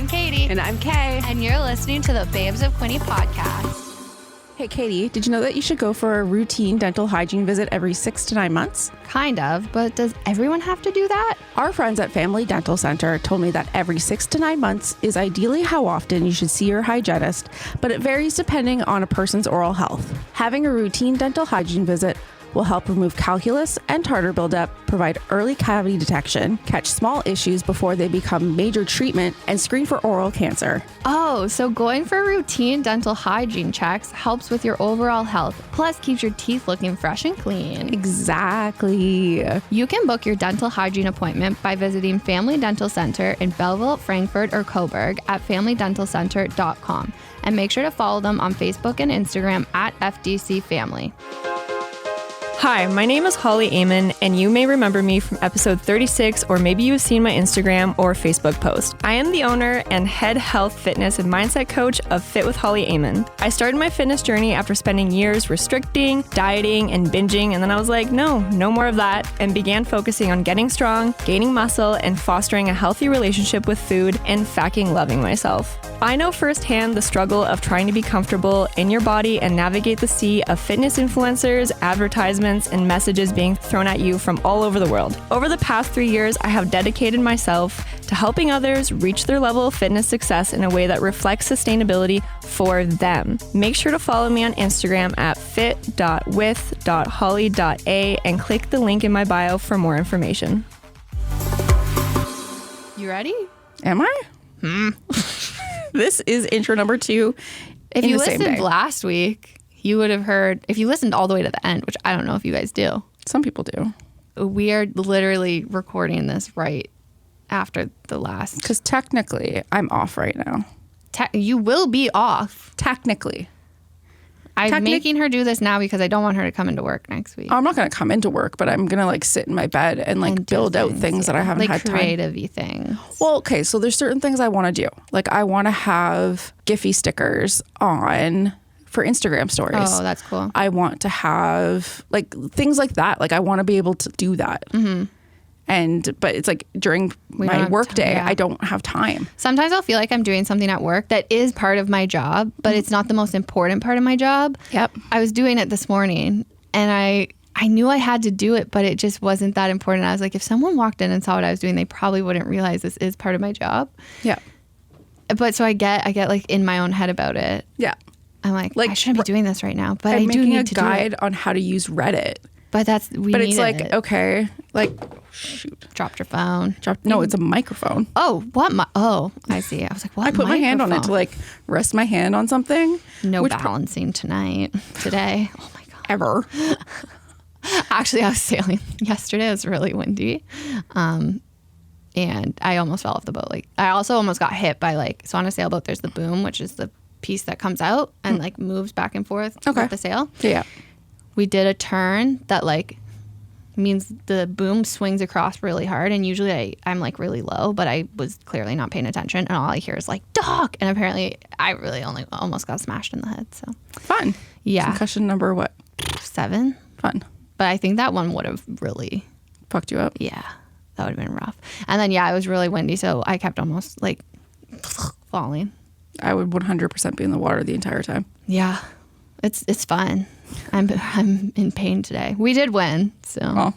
Katie. And I'm Kay. And you're listening to the Babes of Quinte podcast. Hey, Katie, did you know that you should go for a routine dental hygiene visit every 6 to 9 months? Kind of, but does everyone have to do that? Our friends at Family Dental Center told me that every 6 to 9 months is ideally how often you should see your hygienist, but it varies depending on a person's oral health. Having a routine dental hygiene visit will help remove calculus and tartar buildup, provide early cavity detection, catch small issues before they become major treatment, and screen for oral cancer. Oh, so going for routine dental hygiene checks helps with your overall health, plus keeps your teeth looking fresh and clean. Exactly. You can book your dental hygiene appointment by visiting Family Dental Center in Belleville, Frankfurt, or Coburg at familydentalcenter.com. And make sure to follow them on Facebook and Instagram at FDC Family. Hi, my name is Holly Amon, and you may remember me from episode 36, or maybe you've seen my Instagram or Facebook post. I am the owner and head health, fitness, and mindset coach of Fit with Holly Amon. I started my fitness journey after spending years restricting, dieting, and binging, and then I was like, no more of that, and began focusing on getting strong, gaining muscle, and fostering a healthy relationship with food, and fucking loving myself. I know firsthand the struggle of trying to be comfortable in your body and navigate the sea of fitness influencers, advertisements, and messages being thrown at you from all over the world. Over the past 3 years, I have dedicated myself to helping others reach their level of fitness success in a way that reflects sustainability for them. Make sure to follow me on Instagram at fit.with.holly.a and click the link in my bio for more information. You ready? Am I? This is intro number 2. If you listened last week, you would have heard, if you listened all the way to the end, which I don't know if you guys do. Some people do. We are literally recording this right after the last. Because technically, I'm off right now. You will be off. Technically. I'm making her do this now because I don't want her to come into work next week. I'm not going to come into work, but I'm going to sit in my bed and build out things that I haven't had time. Creative-y things. Well, okay, so there's certain things I want to do. I want to have Giphy stickers on for Instagram stories. Oh, that's cool. I want to have things like that. I want to be able to do that. Mm-hmm. But it's during my work day, I don't have time. Sometimes I'll feel like I'm doing something at work that is part of my job, but it's not the most important part of my job. Yep. I was doing it this morning and I knew I had to do it, but it just wasn't that important. I was like, if someone walked in and saw what I was doing, they probably wouldn't realize this is part of my job. Yeah. But so I get in my own head about it. Yeah. I'm like I shouldn't be doing this right now, but I do need to do it. Making a guide on how to use Reddit. But it's okay, shoot. Dropped your phone. No, it's a microphone. Oh, what? I see. I was like, what? I put my hand on it to rest my hand on something. No balancing today. Oh my God. Ever. Actually, I was sailing yesterday. It was really windy. And I almost fell off the boat. I also almost got hit by so on a sailboat, there's the boom, which is the piece that comes out and moves back and forth with the sail. Yeah. We did a turn that means the boom swings across really hard, and usually I'm really low, but I was clearly not paying attention, and all I hear is dock, and apparently I really only almost got smashed in the head. So fun. Yeah. Concussion number what? 7. Fun. But I think that one would have really fucked you up. Yeah, that would have been rough. And then it was really windy, so I kept almost falling. I would 100% be in the water the entire time. Yeah. It's fun. I'm in pain today. We did win, so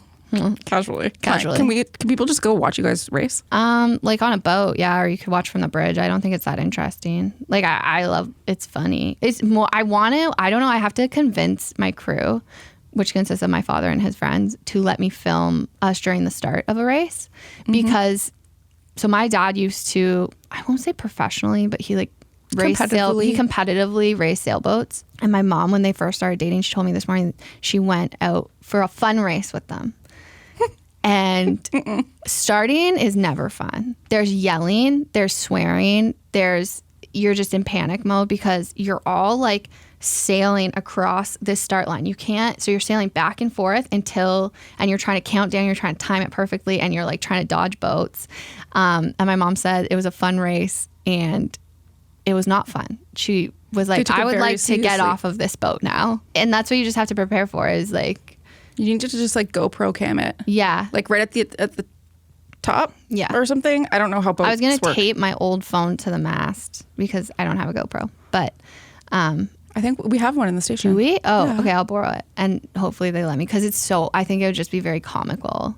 casually. Can people just go watch you guys race? On a boat, yeah, or you could watch from the bridge. I don't think it's that interesting. I love. It's funny. It's more. I want to. I don't know. I have to convince my crew, which consists of my father and his friends, to let me film us during the start of a race, because. So my dad used to. I won't say professionally, but he competitively raced sailboats. And my mom, when they first started dating, she told me this morning she went out for a fun race with them. And starting is never fun. There's yelling, there's swearing, you're just in panic mode because you're all sailing across this start line. So you're sailing back and forth and you're trying to count down, you're trying to time it perfectly, and you're trying to dodge boats. And my mom said it was a fun race, and it was not fun. She was I would like to get off of this boat now. And that's what you just have to prepare for is you need to just GoPro cam it. Yeah. Right at the top Yeah. or something. I don't know how boats I was going to work. tape my old phone to the mast because I don't have a GoPro. But I think we have one in the station. do we? Oh, Yeah. okay. I'll borrow it. And hopefully they let me because I think it would just be very comical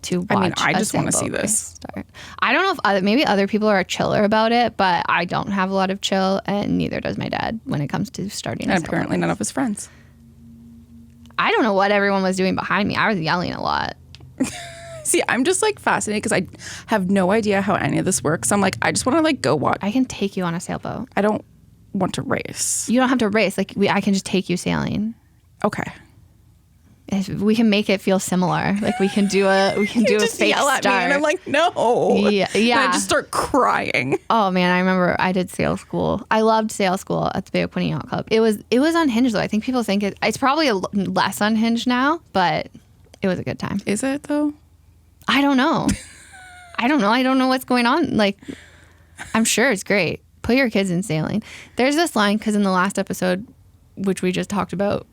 to watch. I mean, I just want wanna to see this. start. I don't know if maybe other people are chiller about it, but I don't have a lot of chill, and neither does my dad when it comes to starting. And apparently none of his friends. I don't know what everyone was doing behind me. I was yelling a lot. See, I'm just like fascinated because I have no idea how any of this works. I'm like, I just want to like go watch. I can take you on a sailboat. I don't want to race. You don't have to race. Like I can just take you sailing. Okay. We can make it feel similar. Like we can do a just fake yell at start. me and I'm like, no. Yeah, yeah. And I just start crying. Oh man, I remember I did sail school. I loved sail school at the Bay of Quinte Yacht Club. It was unhinged though. I think people think it's probably less unhinged now, but it was a good time. Is it though? I don't know. I don't know what's going on. Like, I'm sure it's great. Put your kids in sailing. There's this line because in the last episode, which we just talked about,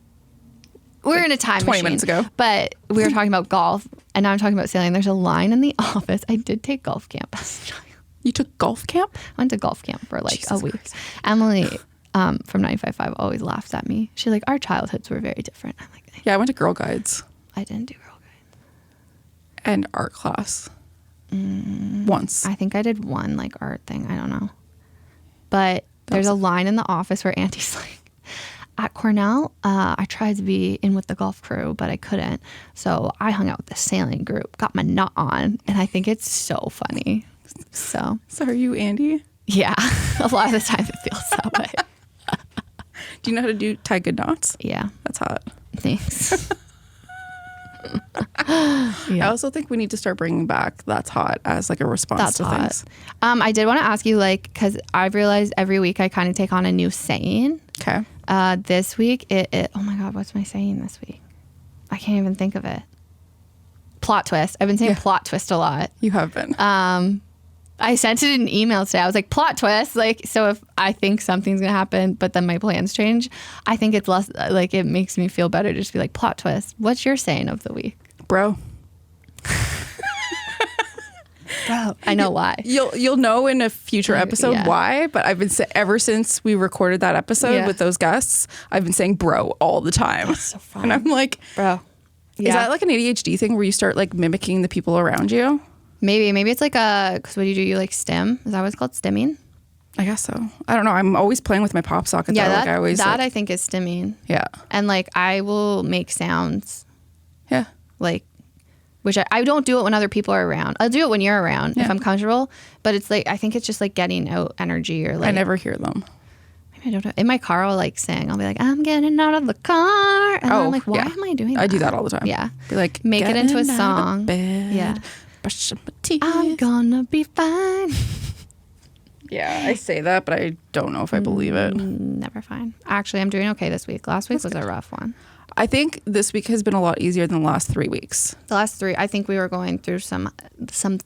we're in a time 20 machine, minutes ago. but we were talking about golf, and now I'm talking about sailing. There's a line in the office. I did take golf camp as a child. You took golf camp? I went to golf camp for like Jesus a week. Christ. Emily from 95.5 always laughs at me. She's like, our childhoods were very different. I'm like, Yeah, I went to Girl Guides I didn't do Girl Guides. and art class once. I think I did one like art thing. I don't know. But there's a line in the office where Auntie's like, at Cornell, I tried to be in with the golf crew, but I couldn't. So I hung out with the sailing group, got my knot on, and I think it's so funny. So, So are you Andy? yeah, a lot of the time it feels that way. Do you know how to tie good knots? Yeah, That's hot. thanks. I also think we need to start bringing back That's Hot as like a response That's to hot. things. I did want to ask you, like, because I've realized every week I kind of take on a new saying. Okay. This week, oh my God, what's my saying this week? I can't even think of it. Plot twist. I've been saying plot twist a lot. You have been. I sent it in an email today. I was like, plot twist. Like, so if I think something's going to happen, but then my plans change, I think it's less, like, it makes me feel better to just be like, plot twist. What's your saying of the week? Bro. Bro. I know why. You'll know in a future episode Yeah. why, but I've been ever since we recorded that episode with those guests, I've been saying bro all the time. That's so fun. And I'm like, Bro. is that like an ADHD thing where you start like mimicking the people around you? Maybe it's like because what do? You like stim? Is that what it's called? Stimming? I guess so. I don't know. I'm always playing with my pop socket. Yeah, though. that, Like I always that like, I think is stimming. yeah. And like I will make sounds Yeah. like, which I don't do it when other people are around. I'll do it when you're around if I'm comfortable. But it's like, I think it's just like getting out energy or like. I never hear them. Maybe I don't know. In my car, I'll like sing. I'll be like, I'm getting out of the car. And I'm like, why am I doing that? I do that all the time. Yeah. Be like, Make it into a "Getting out of song." bed, Yeah. brushing my teeth. I'm gonna be fine. Yeah, I say that, but I don't know if I believe it. Never fine. Actually, I'm doing okay this week. Last week was a rough one. I think this week has been a lot easier than the last 3 weeks. The last 3, I think we were going through some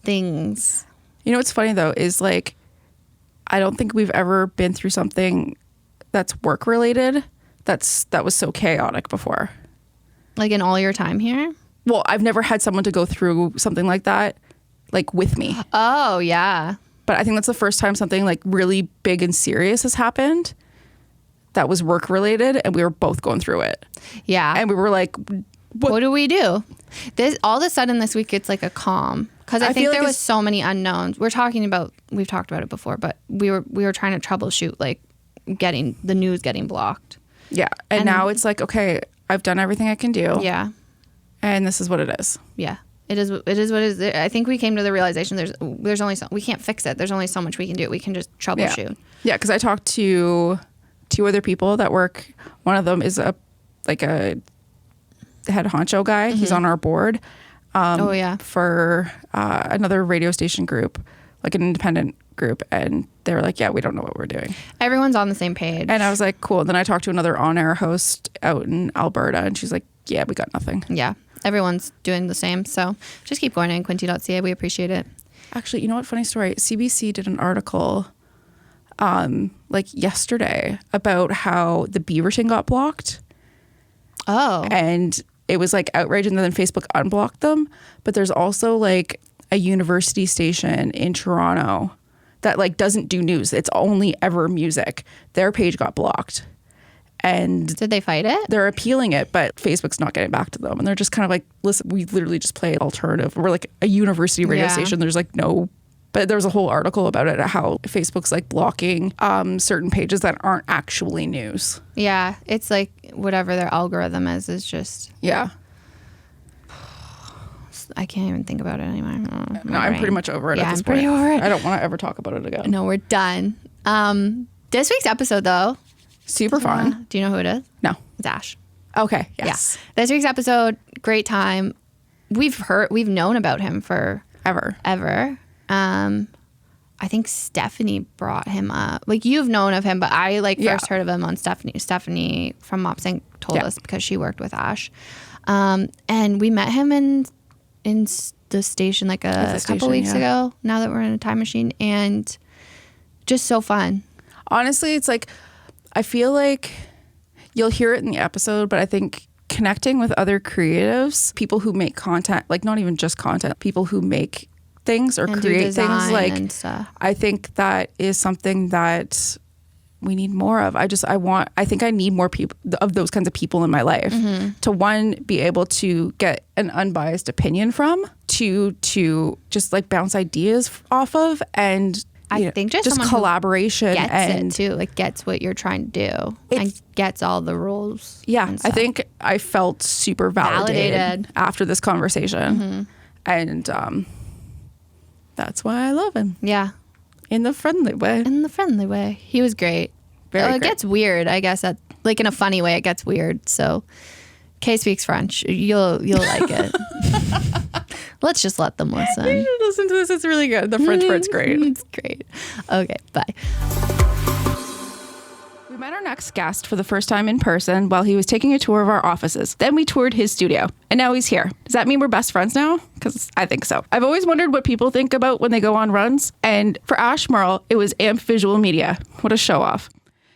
things. You know what's funny though is like, I don't think we've ever been through something that's work related that was so chaotic before. Like in all your time here? Well, I've never had someone to go through something like that, like with me. Oh, yeah. But I think that's the first time something like really big and serious has happened that was work related, and we were both going through it. Yeah. And we were like, what do we do? This all of a sudden this week it's like a calm because I think feel like there was so many unknowns. We've talked about it before, but we were trying to troubleshoot like getting the news getting blocked. yeah. And now it's like, okay, I've done everything I can do. Yeah. And this is what it is. Yeah. It is what it is. I think we came to the realization there's only so we can't fix it. There's only so much we can do. We can just troubleshoot. Yeah, because I talked to 2 other people that work. One of them is a head honcho guy. He's on our board. Oh yeah. For another radio station group, like an independent group, and they were like, yeah, we don't know what we're doing. Everyone's on the same page. And I was like, cool. Then I talked to another on-air host out in Alberta, and she's like, yeah, we got nothing. Yeah. Everyone's doing the same. So just keep going in Quinte.ca. We appreciate it. Actually, you know what? Funny story. CBC did an article like yesterday about how the Beaverton got blocked. Oh. And it was like outrage, and then Facebook unblocked them. But there's also like a university station in Toronto that like doesn't do news. It's only ever music. Their page got blocked. And Did they fight it? they're appealing it, but Facebook's not getting back to them. And they're just kind of like, listen, we literally just play alternative. We're like a university radio station. There's like no, but there was a whole article about it, how Facebook's like blocking certain pages that aren't actually news. Yeah, it's like whatever their algorithm is just. Yeah. I can't even think about it anymore. No, I'm pretty much over it at this point. I'm pretty over it. I don't want to ever talk about it again. No, we're done. This week's episode, though. Super fun. Do you know who it is? No. It's Ash. Okay. Yes. Yeah. This week's episode, great time. We've known about him for Ever. I think Stephanie brought him up. Like, you've known of him, but I first heard of him on Stephanie. Stephanie from Mops Inc. told us because she worked with Ash. And we met him in the station like a couple weeks ago, now that we're in a time machine, and just so fun. Honestly, it's like, I feel like you'll hear it in the episode, but I think connecting with other creatives, people who make content, like not even just content, people who make things or And create things, like and stuff. I think that is something that we need more of. I think I need more people of those kinds of people in my life to, one, be able to get an unbiased opinion from, to just like bounce ideas off of, and I think just someone collaboration gets and it too, like gets what you're trying to do and gets all the rules. Yeah, and I stuff. think I felt super validated after this conversation, and that's why I love him. Yeah, in the friendly way. in the friendly way. He was great. Very It great. gets weird, I guess. Like in a funny way, it gets weird. So, Kay speaks French. You'll like it. Let's just let them listen. You should listen to this. It's really good. The French part's great. It's great. Okay, bye. We met our next guest for the first time in person while he was taking a tour of our offices. Then we toured his studio, and now he's here. Does that mean we're best friends now? Because I think so. I've always wondered what people think about when they go on runs, and for Ash Murrell, it was AMP Visual Media. What a show off.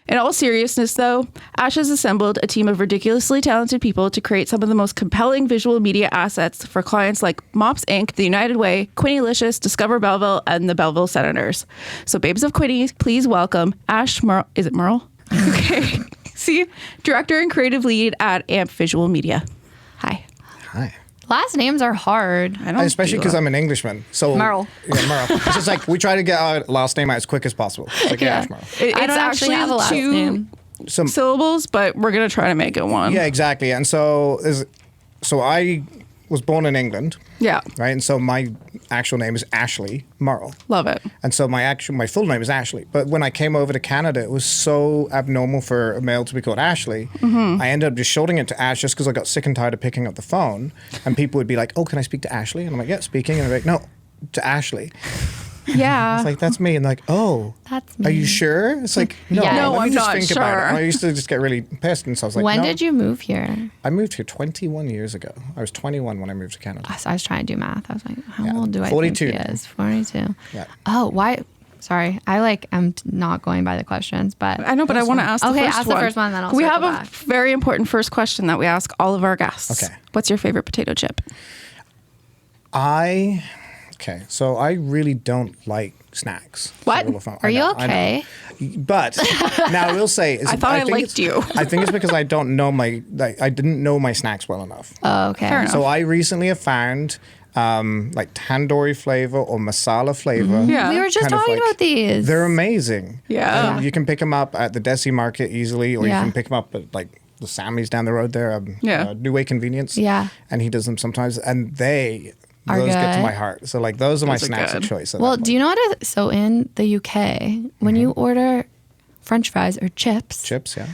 In all seriousness, though, Ash has assembled a team of ridiculously talented people to create some of the most compelling visual media assets for clients like Mops Inc., The United Way, Quintelicious, Discover Belleville, and the Belleville Senators. So, babes of Quinte, please welcome Ash Murrell. Is it Murrell? Okay. See, director and creative lead at AMP Visual Media. Hi. Hi. Last names are hard. I don't Especially because I'm an Englishman. So Murrell. Yeah, Murrell. It's just like we try to get our last name out as quick as possible. It's like Ash Murrell. It's I don't actually have a last two name. So syllables, but we're going to try to make it one. yeah, exactly. And so I was born in England, Yeah. right? And so my actual name is Ashley Murrell. Love it. And so my full name is Ashley. But when I came over to Canada, it was so abnormal for a male to be called Ashley. I ended up just shortening it to Ash just because I got sick and tired of picking up the phone. And people would be like, "Oh, can I speak to Ashley?" And I'm like, "Yeah, speaking." And they're like, "No, to Ashley." Yeah. It's like, "That's me." And like, "Oh, That's are you me. sure?" It's like, "No, Yeah. No, let me I'm just not think about it." sure. And I used to just get really pissed. And so I was like, When "No." did you move here? I moved here 21 years ago. I was 21 when I moved to Canada. I was trying to do math. I was like, how Yeah, old do I 42 think he now. is? 42. Yeah. Oh, why? Sorry. I'm not going by the questions, but I know, but I want to ask the Okay, first ask one. the first one, then I'll We circle have back. a very important first question that we ask all of our guests. Okay. What's your favorite potato chip? So I really don't like snacks. What? Are you okay? But now I will say, I thought I think liked it's- you. I think it's because I don't know I didn't know my snacks well enough. Oh, okay. Fair enough. So I recently have found like tandoori flavor or masala flavor. Yeah. We were just kind of talking like- about these. They're amazing. Yeah. And you can pick them up at the Desi Market easily, or Yeah. you can pick them up at like the Sammy's down the road there. Yeah. New Way Convenience. Yeah. And he does them sometimes, and Are those get to good. my heart. So like those are my Those are snacks good. of choice. Well, do you know what is so in the UK, when you order French fries or chips, chips? Yeah.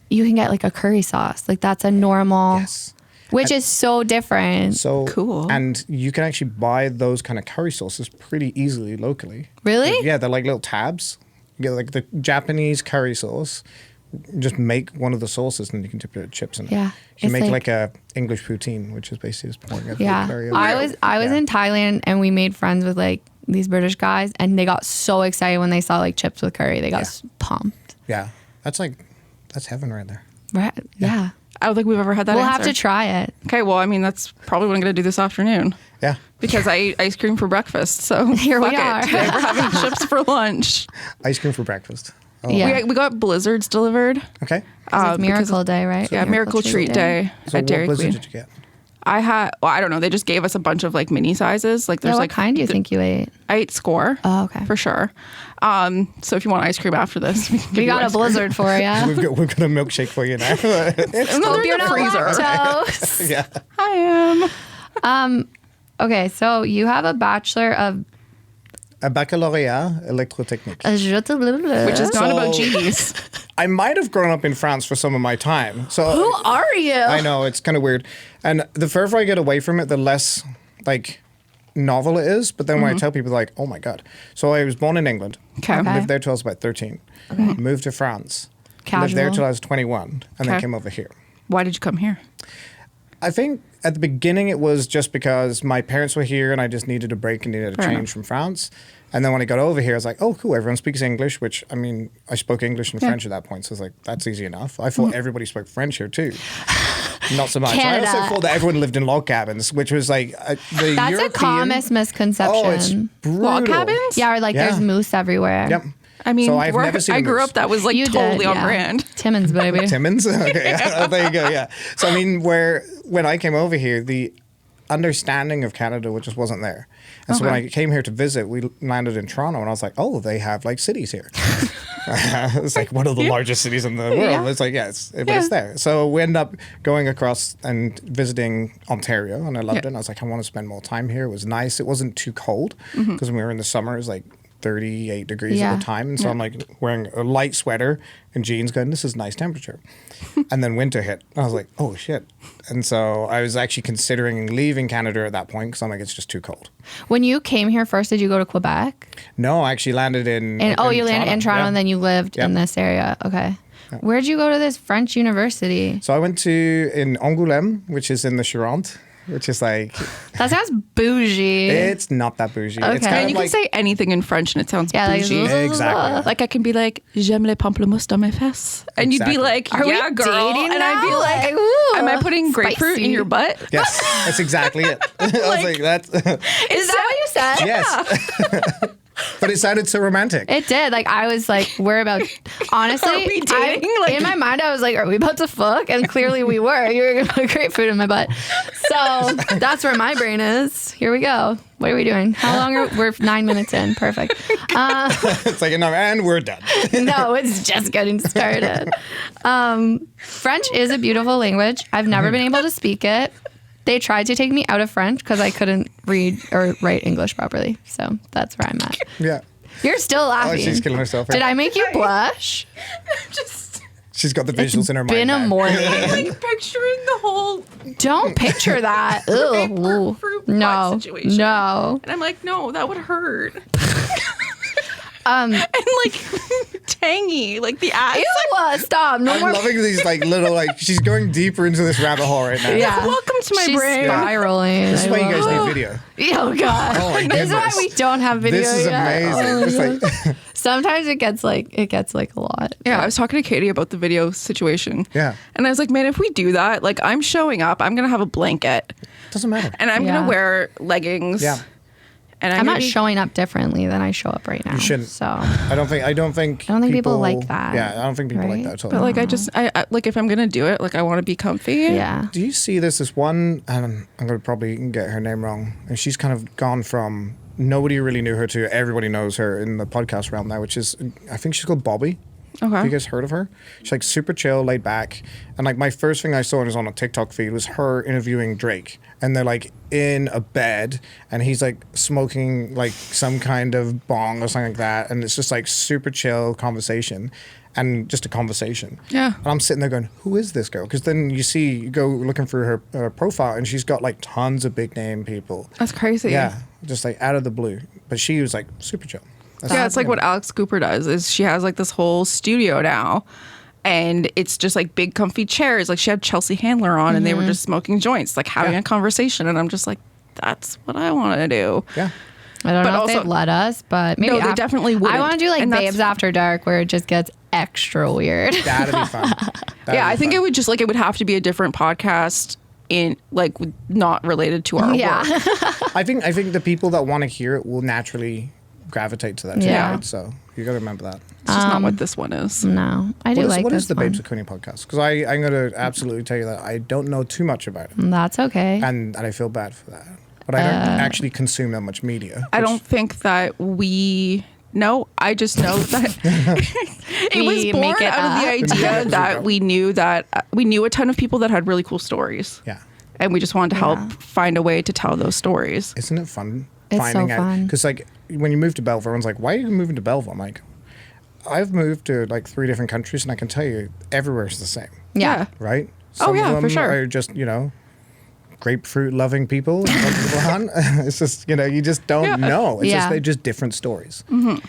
you can get like a curry sauce. Like that's a normal, Yes. which is so different. So Cool. And you can actually buy those kind of curry sauces pretty easily locally. Really? Yeah, they're like little tabs. You get like the Japanese curry sauce. Just make one of the sauces and you can dip your chips in it. Yeah, You can it's make like- like a English poutine, which is basically just pouring a Yeah. curry over I it. was Yeah. in Thailand and we made friends with like these British guys and they got so excited when they saw like chips with curry. They got pumped. Yeah. That's heaven right there. Right? Yeah. I don't think we've ever had that We'll answer. have to try it. Okay, well, I mean, that's probably what I'm going to do this afternoon. Yeah. Because I ate ice cream for breakfast, so Here we fuck it. are. Today we're having chips for lunch. Ice cream for breakfast. Oh. Yeah. We got blizzards delivered. Okay. It's Miracle Day, right? Yeah, Miracle Treat Day So at what Dairy blizzard Queen. did you get? I don't know. They just gave us a bunch of like mini sizes. Like there's What like kind do you think you ate? I ate Score. Oh, okay. For sure. So if you want ice cream after this, we can give We you got a ice cream. blizzard for you. We've got a milkshake for you now. It's No, they're in You're the not freezer. lactose. yeah. I am. Okay, so you have a Bachelor of... A baccalauréat électrotechnique. Which Which is not about So- G's. I might have grown up in France for some of my time. So Who are you? I know, it's kind of weird. And the further I get away from it, the less like novel it is. But then when I tell people, like, oh my God. So I was born in England. Okay. Okay. Lived there till I was about 13. Moved to France. Lived there Casual. till I was 21. And then Okay. came over here. Why did you come here? I think at the beginning it was just because my parents were here and I just needed a break and needed a Fair change enough. from France. And then when I got over here, I was like, oh, cool, everyone speaks English, which, I mean, I spoke English and French at that point. So I was like, that's easy enough. I thought everybody spoke French here too. Not so much. Canada. I also thought that everyone lived in log cabins, which was like the That's European... a common misconception. Oh, it's brutal. Log cabins? Yeah, or like Yeah. there's moose everywhere. Yep. I mean, So I've never seen I a grew moose. up, that was like You totally did, on yeah. brand. Timmins, baby. Timmins? Okay, yeah. There you go, yeah. So, I mean, when I came over here, the understanding of Canada just wasn't there. And so when I came here to visit, we landed in Toronto, and I was like, oh, they have, like, cities here. It's like one of the largest cities in the world. Yeah. It's like, yeah, it's there. So we ended up going across and visiting Ontario, and I loved it. And I was like, I want to spend more time here. It was nice. It wasn't too cold, because when we were in the summer, it was like 38 degrees Yeah. at the time. And so I'm like wearing a light sweater and jeans going, this is nice temperature. And then winter hit. I was like, oh shit. And so I was actually considering leaving Canada at that point because I'm like, it's just too cold. When you came here first, did you go to Quebec? No, I actually landed in You landed in Toronto yeah. and then you lived in Yep. this area. Okay. Where'd you go to this French university? So I went to in Angoulême, which is in the Charente, which is like, That sounds bougie. it's not that bougie. It's Okay. kind And of you like, can say anything in French and it sounds Yeah, like, bougie. exactly. Like I can be like, j'aime les pamplemousses dans mes fesses. And you'd be Exactly. like, Are yeah, we girl. dating And I'd be now? like, ooh, am I putting grapefruit in spicy. your butt? Yes, that's exactly it. I was like, that's, Is that what you said? yes. But it sounded so romantic. It did. Like I was like, we're about. Honestly, Are we dating? in my mind, I was like, are we about to fuck? And clearly, we were. You were gonna put grapefruit in my butt. So that's where my brain is. Here we go. What are we doing? How long are we're 9 minutes in? Perfect. It's like, no, and we're done. No, it's just getting started. French is a beautiful language. I've never been able to speak it. They tried to take me out of French because I couldn't read or write English properly. So that's where I'm at. Yeah. You're still laughing. Oh, she's killing herself. Did I make you blush? She's got the visuals in her mind. Been a now. morning. Like picturing the whole Don't picture that. Ew. fruit No. butt situation. No. And I'm like, no, that would hurt. And like tangy, like the ass. Ew, stop. No I'm more. loving these like little like she's going deeper into this rabbit hole right now. Yeah. Welcome to my She's brain. spiraling. This is why you guys love need video. it. Oh God. Oh, my This is why goodness. we don't have video. This is yet. amazing. Oh, It's like sometimes it gets like a lot. Yeah, I was talking to Katie about the video situation. Yeah. And I was like, man, if we do that, like I'm showing up, I'm going to have a blanket doesn't matter. and I'm going Yeah. to wear leggings. Yeah. And I'm gonna not be- showing up differently than I show up right now. You shouldn't. So I don't think people like that, Yeah, I don't think people like right? that at all. But like, I like, if I'm going to do it, like I want to be comfy. yeah. Do you see this one, and I'm going to probably get her name wrong, and she's kind of gone from nobody really knew her to everybody knows her in the podcast realm now, which is, I think she's called Bobby. Okay. Have you guys heard of her? She's like super chill, laid back. And like my first thing I saw was on a TikTok feed was her interviewing Drake. And they're like in a bed and he's like smoking like some kind of bong or something like that. And it's just like super chill conversation and just a conversation. Yeah. And I'm sitting there going, who is this girl? Because then you go looking through her profile and she's got like tons of big name people. That's crazy. Yeah. Just like out of the blue. But she was like super chill. Yeah, it's like what Alex Cooper does is she has like this whole studio now and it's just like big comfy chairs. Like she had Chelsea Handler on and they were just smoking joints, like having Yeah. a conversation. And I'm just like, that's what I want to do. Yeah. I don't But know if also- they'd let us, but maybe No, they definitely wouldn't. I want to do like And that's Babes After Dark, where it just gets extra weird. That'd be fun. Yeah, I think it would just like, it would have to be a different podcast in like not related to our Yeah. work. I think the people that want to hear it will naturally gravitate to that too, Yeah. right? So you got to remember that. It's just not what this one is. No, I do like What this is the one. Babes of Quinte podcast? Because I'm going to absolutely tell you that I don't know too much about it, That's okay. and I feel bad for that. But I don't actually consume that much media. I which- don't think that we know. I just know that it was We born make it out of the up. idea that we knew a ton of people that had really cool stories. Yeah. And we just wanted to help Yeah. find a way to tell those stories. Isn't it fun It's finding so out? fun. Because like when you move to Belleville, everyone's like, "Why are you moving to Belleville?" I'm like, "I've moved to like 3 different countries, and I can tell you, everywhere's the same, Yeah. right? Oh, yeah, of for them sure. are just grapefruit loving people. And some people aren't. It's just you just don't know. It's Yeah. just they're just different stories,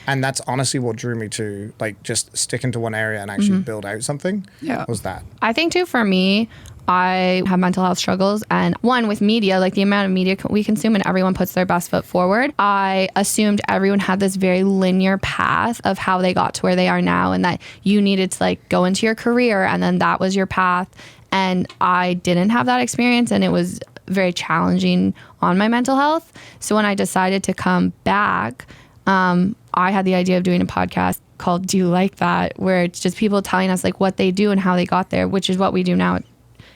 and that's honestly what drew me to like just sticking to one area and Mm-hmm. actually build out something. Yeah. Was that. I think too, for me, I have mental health struggles, and one with media, like the amount of media we consume and everyone puts their best foot forward. I assumed everyone had this very linear path of how they got to where they are now, and that you needed to like go into your career and then that was your path. And I didn't have that experience, and it was very challenging on my mental health. So when I decided to come back, I had the idea of doing a podcast called Do You Like That, where it's just people telling us like what they do and how they got there, which is what we do now.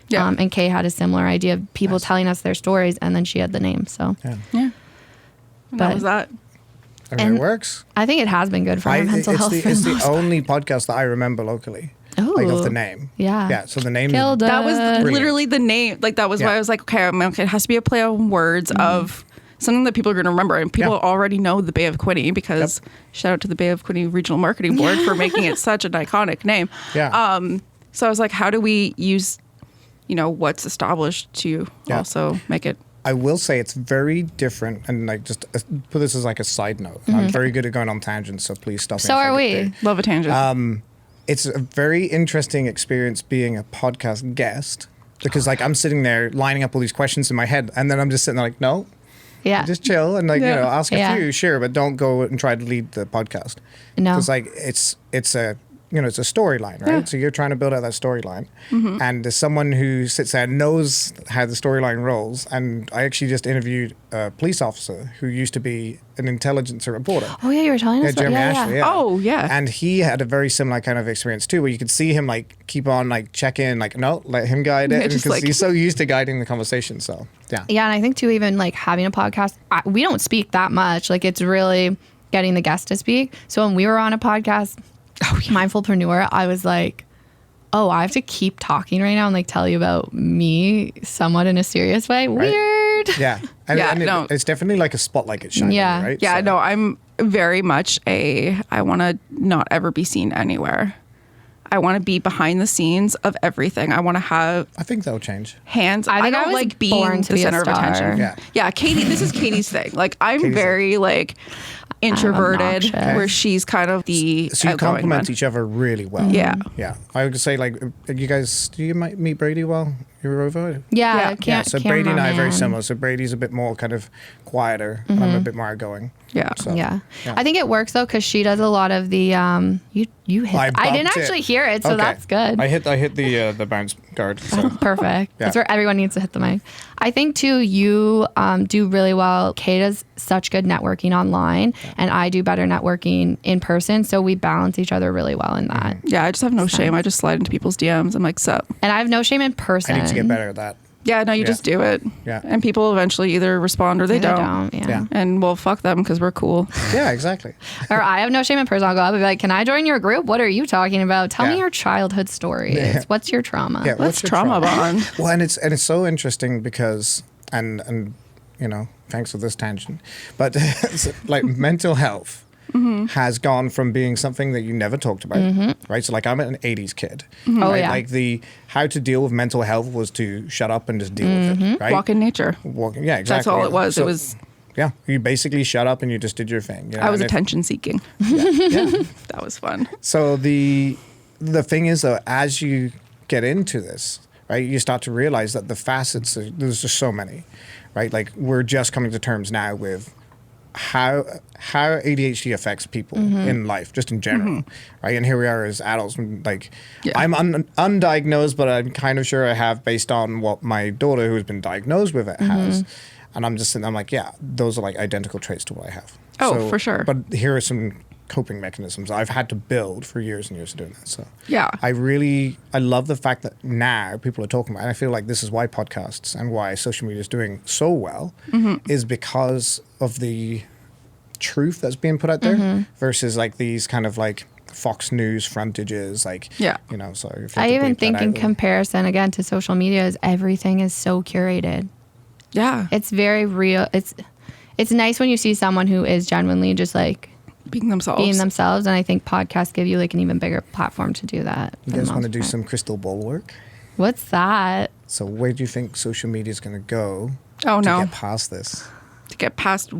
Yeah. And Kay had a similar idea of people telling us their stories, and then she had the name. So Yeah. And that But- was that. I mean, And- it works. I think it has been good for my mental health. It's for the most part. only podcast that I remember locally. Like of Ooh. the name. Yeah. Yeah. So the name. Killed That was Brilliant. literally the name. Like that was why Yeah. I was like, okay, it has to be a play on words of something that people are going to remember. And people Yeah. already know the Bay of Quinte because shout out to the Bay of Quinte Regional Marketing Board for making it such an iconic name. Yeah. So I was like, how do we use, what's established to Yeah. also make it? I will say it's very different, and like just put this as like a side note. And I'm very good at going on tangents, so please stop me. So if I are get we. there. Love a tangent. It's a very interesting experience being a podcast guest because like I'm sitting there lining up all these questions in my head, and then I'm just sitting there like, no, Yeah. just chill and like Yeah. ask a Yeah. few, sure, but don't go and try to lead the podcast. No. Because like it's a it's a storyline, right? Yeah. So you're trying to build out that storyline, Mm-hmm. and there's someone who sits there and knows how the storyline rolls. And I actually just interviewed a police officer who used to be an intelligence reporter. Oh yeah, you were telling us. Jeremy about, Ashley, yeah. yeah. Oh, yeah. And he had a very similar kind of experience too, where you could see him like keep on like check in, like no, let him guide Yeah, it, just, because like- he's so used to guiding the conversation. So yeah, Yeah, and I think too, even like having a podcast, we don't speak that much. Like it's really getting the guest to speak. So when we were on a podcast, Mindfulpreneur, I was like, oh, I have to keep talking right now and like tell you about me somewhat in a serious way. Right. Weird. yeah, and, Yeah, and no. it's definitely like a spotlight gets shining, Yeah. right? Yeah, So- no, I'm very much I want to not ever be seen anywhere. I want to be behind the scenes of everything. I want to have I think that'll change. hands. I think I don't was like being born to the be a center of star. attention. Yeah. Yeah, Katie, this is Katie's thing. Like I'm Katie's very like introverted, obnoxious. where she's kind of the So you outgoing complement one. each other really well. Yeah. Yeah, I would say like you guys. Do you might meet Brady well? You were over. Yeah. Yeah. Can't, Yeah, so Brady and I are very cameraman. similar. So Brady's a bit more kind of quieter, and I'm a bit more outgoing. Yeah. So, Yeah. yeah. I think it works though because she does a lot of the you hit. I didn't bumped it. actually hear it, so Okay. that's good. I hit the bounce guard. So. Perfect. Yeah. That's where everyone needs to hit the mic. I think too, you do really well. Kay does such good networking online, and I do better networking in person. So we balance each other really well in that. Yeah, I just have no shame. I just slide into people's DMs. I'm like, sup. And I have no shame in person. I need to get better at that. Yeah, no, you Yeah. just do it. Yeah. And people eventually either respond or they don't. Yeah. Yeah. And we'll fuck them because we're cool. Yeah, exactly. Or I have no shame in person. I'll go up and be like, "Can I join your group? What are you talking about? Tell me Yeah. your childhood stories. Yeah. What's your trauma?" Yeah, Let's what's your trauma bond. Well, and it's so interesting because and thanks for this tangent, but it's like mental health has gone from being something that you never talked about, right? So like I'm an 80s kid, Oh, right? yeah. Like the how to deal with mental health was to shut up and just deal with it, right? Walk in nature. Walking, yeah, exactly. That's all it was. So, It was, yeah, you basically shut up and you just did your thing. You know? I was And if- attention seeking. yeah. That was fun. So the thing is though, as you get into this, right, you start to realize that the facets there's just so many, right? Like we're just coming to terms now with how ADHD affects people in life, just in general, right? And here we are as adults, like I'm undiagnosed, but I'm kind of sure I have based on what my daughter, who's been diagnosed with it, has. And I'm just sitting, I'm like, yeah, those are like identical traits to what I have. Oh, for sure. But here are some coping mechanisms I've had to build for years and years of doing that. So yeah, I love the fact that now people are talking about it. And I feel like this is why podcasts and why social media is doing so well is because of the truth that's being put out there versus like these kind of like Fox News frontages, like, you know, so if you I even think in out, comparison again to social media is everything is so curated. Yeah. It's very real. It's nice when you see someone who is genuinely just like being themselves. And I think podcasts give you like an even bigger platform to do that. You guys want to do some crystal ball work? What's that? So where do you think social media is going to go to get past this? To get past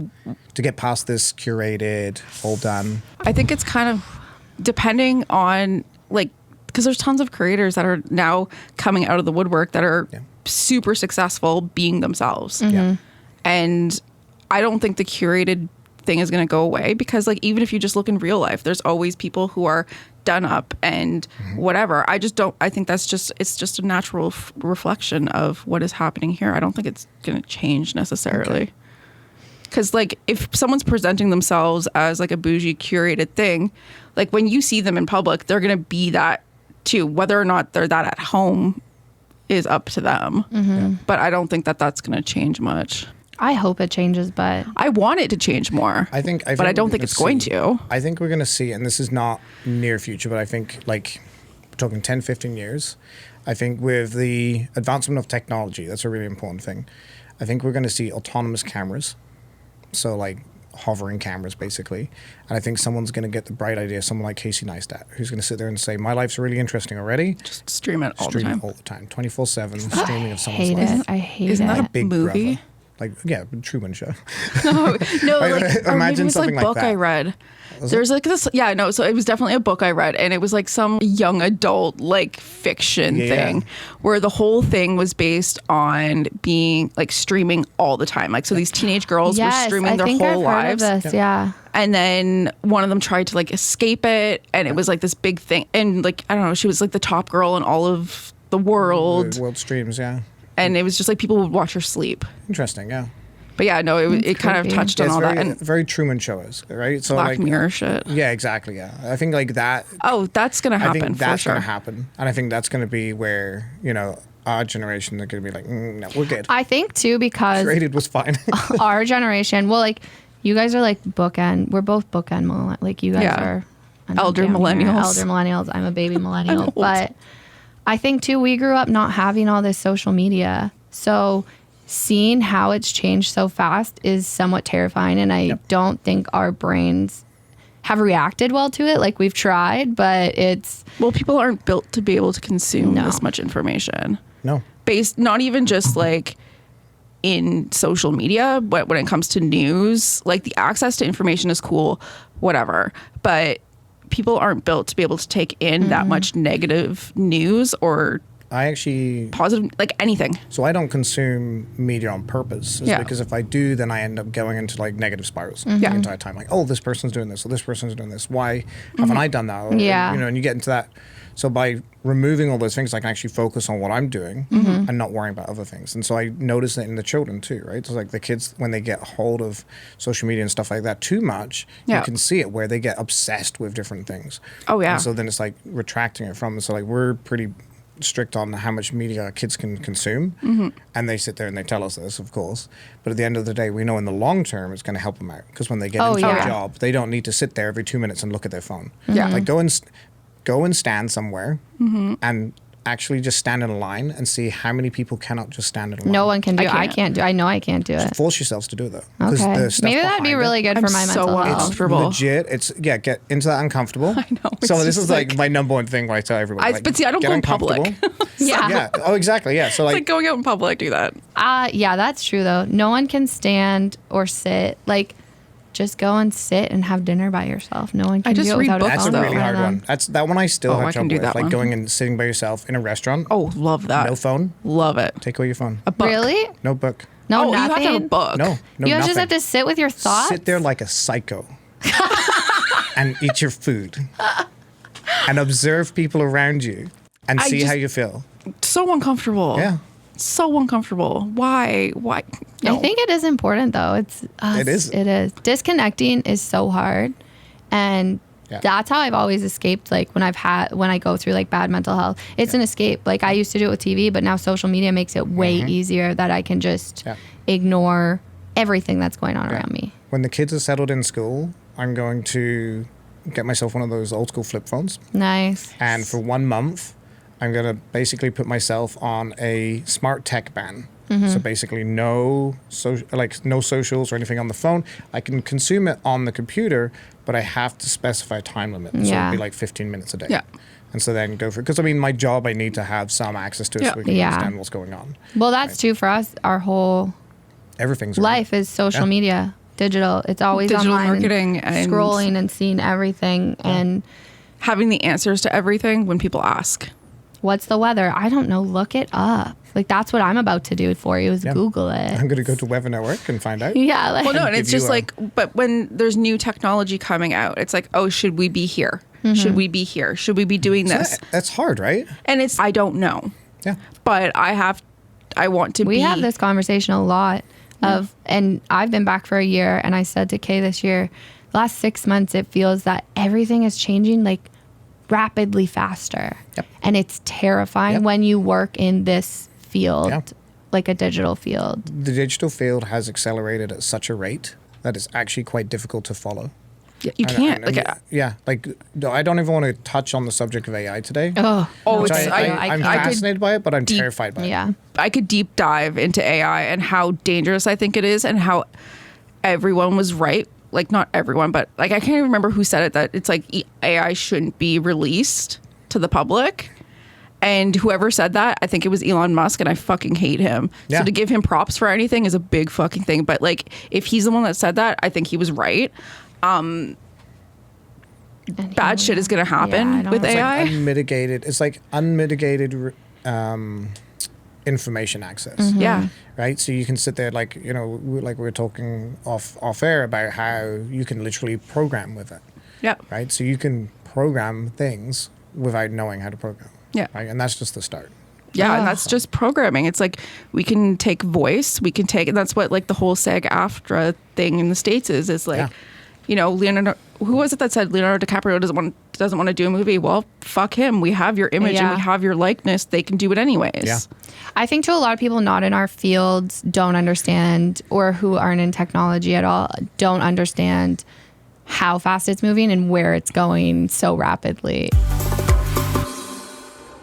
this curated, all done? I think it's kind of depending on like, because there's tons of creators that are now coming out of the woodwork that are super successful being themselves. And I don't think the curated thing is going to go away because like even if you just look in real life, there's always people who are done up and whatever. I think it's just a natural reflection of what is happening here. I don't think it's going to change necessarily. Because like if someone's presenting themselves as like a bougie curated thing, like when you see them in public, they're going to be that too. Whether or not they're that at home is up to them. But I don't think that that's going to change much. I hope it changes, but I want it to change more. But I don't think it's going to. I think we're going to see, and this is not near future, but I think like we're talking 10, 15 years. I think with the advancement of technology, that's a really important thing. I think we're going to see autonomous cameras. So like hovering cameras basically. And I think someone's going to get the bright idea, someone like Casey Neistat, who's going to sit there and say, my life's really interesting already. Just stream it all the time. 24/7 streaming of someone's life. I hate it. Isn't that a Big movie? Brother. Like, yeah, Truman Show. No, like, or maybe it was something like book like that. I read. There's like this, so it was definitely a book I read, and it was like some young adult like fiction thing where the whole thing was based on being like streaming all the time. Like, so these teenage girls were streaming their whole lives. Heard of this, And then one of them tried to like escape it, and it was like this big thing. And like, I don't know, she was like the top girl in all of the world. The world streams, And it was just like people would watch her sleep. Interesting, yeah. But yeah, no, it kind of touched on all that. And very Truman Show-esque, right? So Black Mirror shit. Yeah, exactly, yeah. I think like that. Oh, that's going to happen, I think that's going to happen. And I think that's going to be where, you know, our generation, they're going to be like, no, we're good. I think too, because Curated was fine. our generation, well, like you guys are like bookend. We're both bookend. Like you guys are elder millennials. I'm a baby millennial. But I think too, we grew up not having all this social media. So seeing how it's changed so fast is somewhat terrifying. And I don't think our brains have reacted well to it. Like we've tried, but it's... Well, people aren't built to be able to consume this much information. No. Based, not even just like in social media, but when it comes to news, like the access to information is cool, whatever. But people aren't built to be able to take in that much negative news or positive, like anything. So I don't consume media on purpose. Because if I do, then I end up going into like negative spirals the entire time. Like, oh, this person's doing this, or this person's doing this. Why haven't I done that? Or, you know, and you get into that. So by removing all those things, I can actually focus on what I'm doing and not worrying about other things. And so I notice it in the children too, right? So like the kids, when they get hold of social media and stuff like that too much, you can see it where they get obsessed with different things. Oh, yeah. And so then it's like retracting it from them. So like we're pretty strict on how much media our kids can consume, and they sit there and they tell us this, of course, but at the end of the day we know in the long term it's going to help them out, because when they get into a job they don't need to sit there every 2 minutes and look at their phone. Like go and stand somewhere and actually just stand in a line and see how many people cannot just stand in a line. No one can do it. I can't do it. I know I can't do it. Force yourselves to do it though. Okay. Maybe that'd be really good for my mental health. It's uncomfortable. Legit. It's get into that uncomfortable. I know. So this is like my number one thing where I tell everybody. But see, I don't go in public. Yeah. Oh, exactly. Yeah. So like going out in public, do that. Yeah, that's true though. No one can stand or sit. Like, just go and sit and have dinner by yourself. No one can do it without a phone. That's a really hard one. That's that one I still have trouble with. Like one. going and sitting by yourself in a restaurant. Oh, love that. No phone. Love it. Take away your phone. A book. Really? No book. No, Oh, nothing. you have to have a book. No, You nothing. just have to sit with your thoughts. Sit there like a psycho and eat your food and observe people around you and see how you feel. So uncomfortable. Yeah. So uncomfortable. Why? No. I think it is important though. It is. It is. Disconnecting is so hard. And that's how I've always escaped. Like when I go through like bad mental health, it's an escape. Like I used to do it with TV, but now social media makes it way easier that I can just ignore everything that's going on around me. When the kids are settled in school, I'm going to get myself one of those old school flip phones. Nice. And for 1 month, I'm going to basically put myself on a smart tech ban. So basically no socials or anything on the phone. I can consume it on the computer, but I have to specify a time limit. So it'll be like 15 minutes a day. Yeah. And so then go for it. Because I mean, my job, I need to have some access to it so we can understand what's going on. Well, that's true for us. Our whole Everything's life is social media, digital. It's always digital online marketing and scrolling and seeing everything. And having the answers to everything when people ask. what's the weather? I don't know. Look it up. Like that's what I'm about to do for you is Google it. I'm going to go to Weather Network and find out. Yeah. Like, Well, no, and give it's just you a- like, but when there's new technology coming out, it's like, oh, should we be here? Should we be here? Should we be doing this? That's hard, right? And it's, I don't know. Yeah. But I want to be. we have this conversation a lot of, and I've been back for a year, and I said to Kay this year, last 6 months, it feels that everything is changing like rapidly faster. Yep. And it's terrifying when you work in this field, Yeah. like a digital field. The digital field has accelerated at such a rate that it's actually quite difficult to follow. You can't. And, Like, I don't even want to touch on the subject of AI today. Oh, it's, Which I'm I could fascinated by it, but I'm deep- terrified by it. yeah. I could deep dive into AI and how dangerous I think it is and how everyone was right. Like, not everyone, but like, I can't even remember who said it, that it's like AI shouldn't be released to the public. And whoever said that, I think it was Elon Musk, and I fucking hate him. Yeah. So to give him props for anything is a big fucking thing. But like, if he's the one that said that, I think he was right. Bad shit is going to happen with It's AI. like unmitigated. It's like unmitigated information access. Yeah. Right. So you can sit there like we were talking off air about how you can literally program with it. Yeah. Right. So you can program things without knowing how to program. Yeah. Right. And that's just the start. Yeah, and that's just programming. It's like we can take voice, we can take, and that's what like the whole SAG-AFTRA thing in the States is like, Leonardo, who was it that said Leonardo DiCaprio doesn't want to do a movie? Well, fuck him. We have your image and we have your likeness. They can do it anyways. Yeah. I think to a lot of people not in our fields don't understand, or who aren't in technology at all, don't understand how fast it's moving and where it's going so rapidly.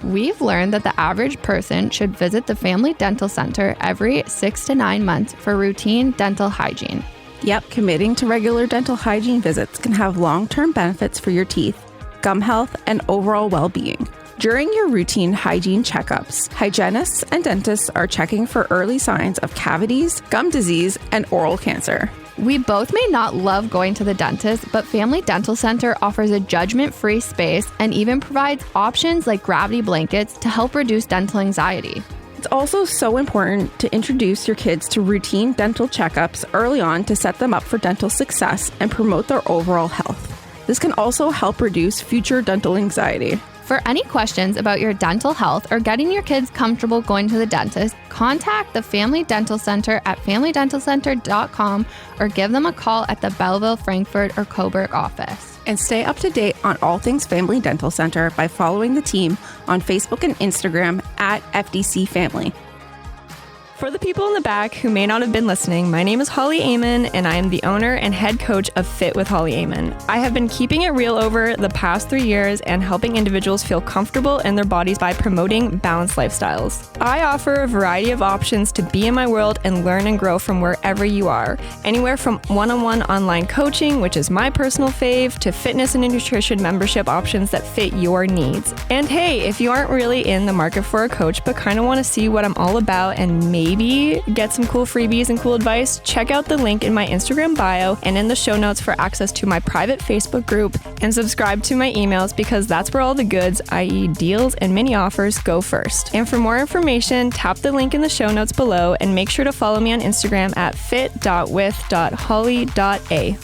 We've learned that the average person should visit the Family Dental Center every 6 to 9 months for routine dental hygiene. Yep, Committing to regular dental hygiene visits can have long-term benefits for your teeth, gum health, and overall well-being. During your routine hygiene checkups, hygienists and dentists are checking for early signs of cavities, gum disease, and oral cancer. We both may not love going to the dentist, but Family Dental Center offers a judgment-free space and even provides options like gravity blankets to help reduce dental anxiety. It's also so important to introduce your kids to routine dental checkups early on to set them up for dental success and promote their overall health. This can also help reduce future dental anxiety. For any questions about your dental health or getting your kids comfortable going to the dentist, contact the Family Dental Center at familydentalcenter.com or give them a call at the Belleville, Frankfurt, or Coburg office. And stay up to date on all things Family Dental Center by following the team on Facebook and Instagram at FDC Family. For the people in the back who may not have been listening, my name is Holly Amon, and I am the owner and head coach of Fit with Holly Amon. I have been keeping it real over the past 3 years and helping individuals feel comfortable in their bodies by promoting balanced lifestyles. I offer a variety of options to be in my world and learn and grow from wherever you are. Anywhere from one-on-one online coaching, which is my personal fave, to fitness and nutrition membership options that fit your needs. And hey, if you aren't really in the market for a coach but kind of want to see what I'm all about and maybe maybe get some cool freebies and cool advice, check out the link in my Instagram bio and in the show notes for access to my private Facebook group, and subscribe to my emails because that's where all the goods, i.e. deals and mini offers, go first. And for more information, tap the link in the show notes below and make sure to follow me on Instagram at fit.with.holly.a.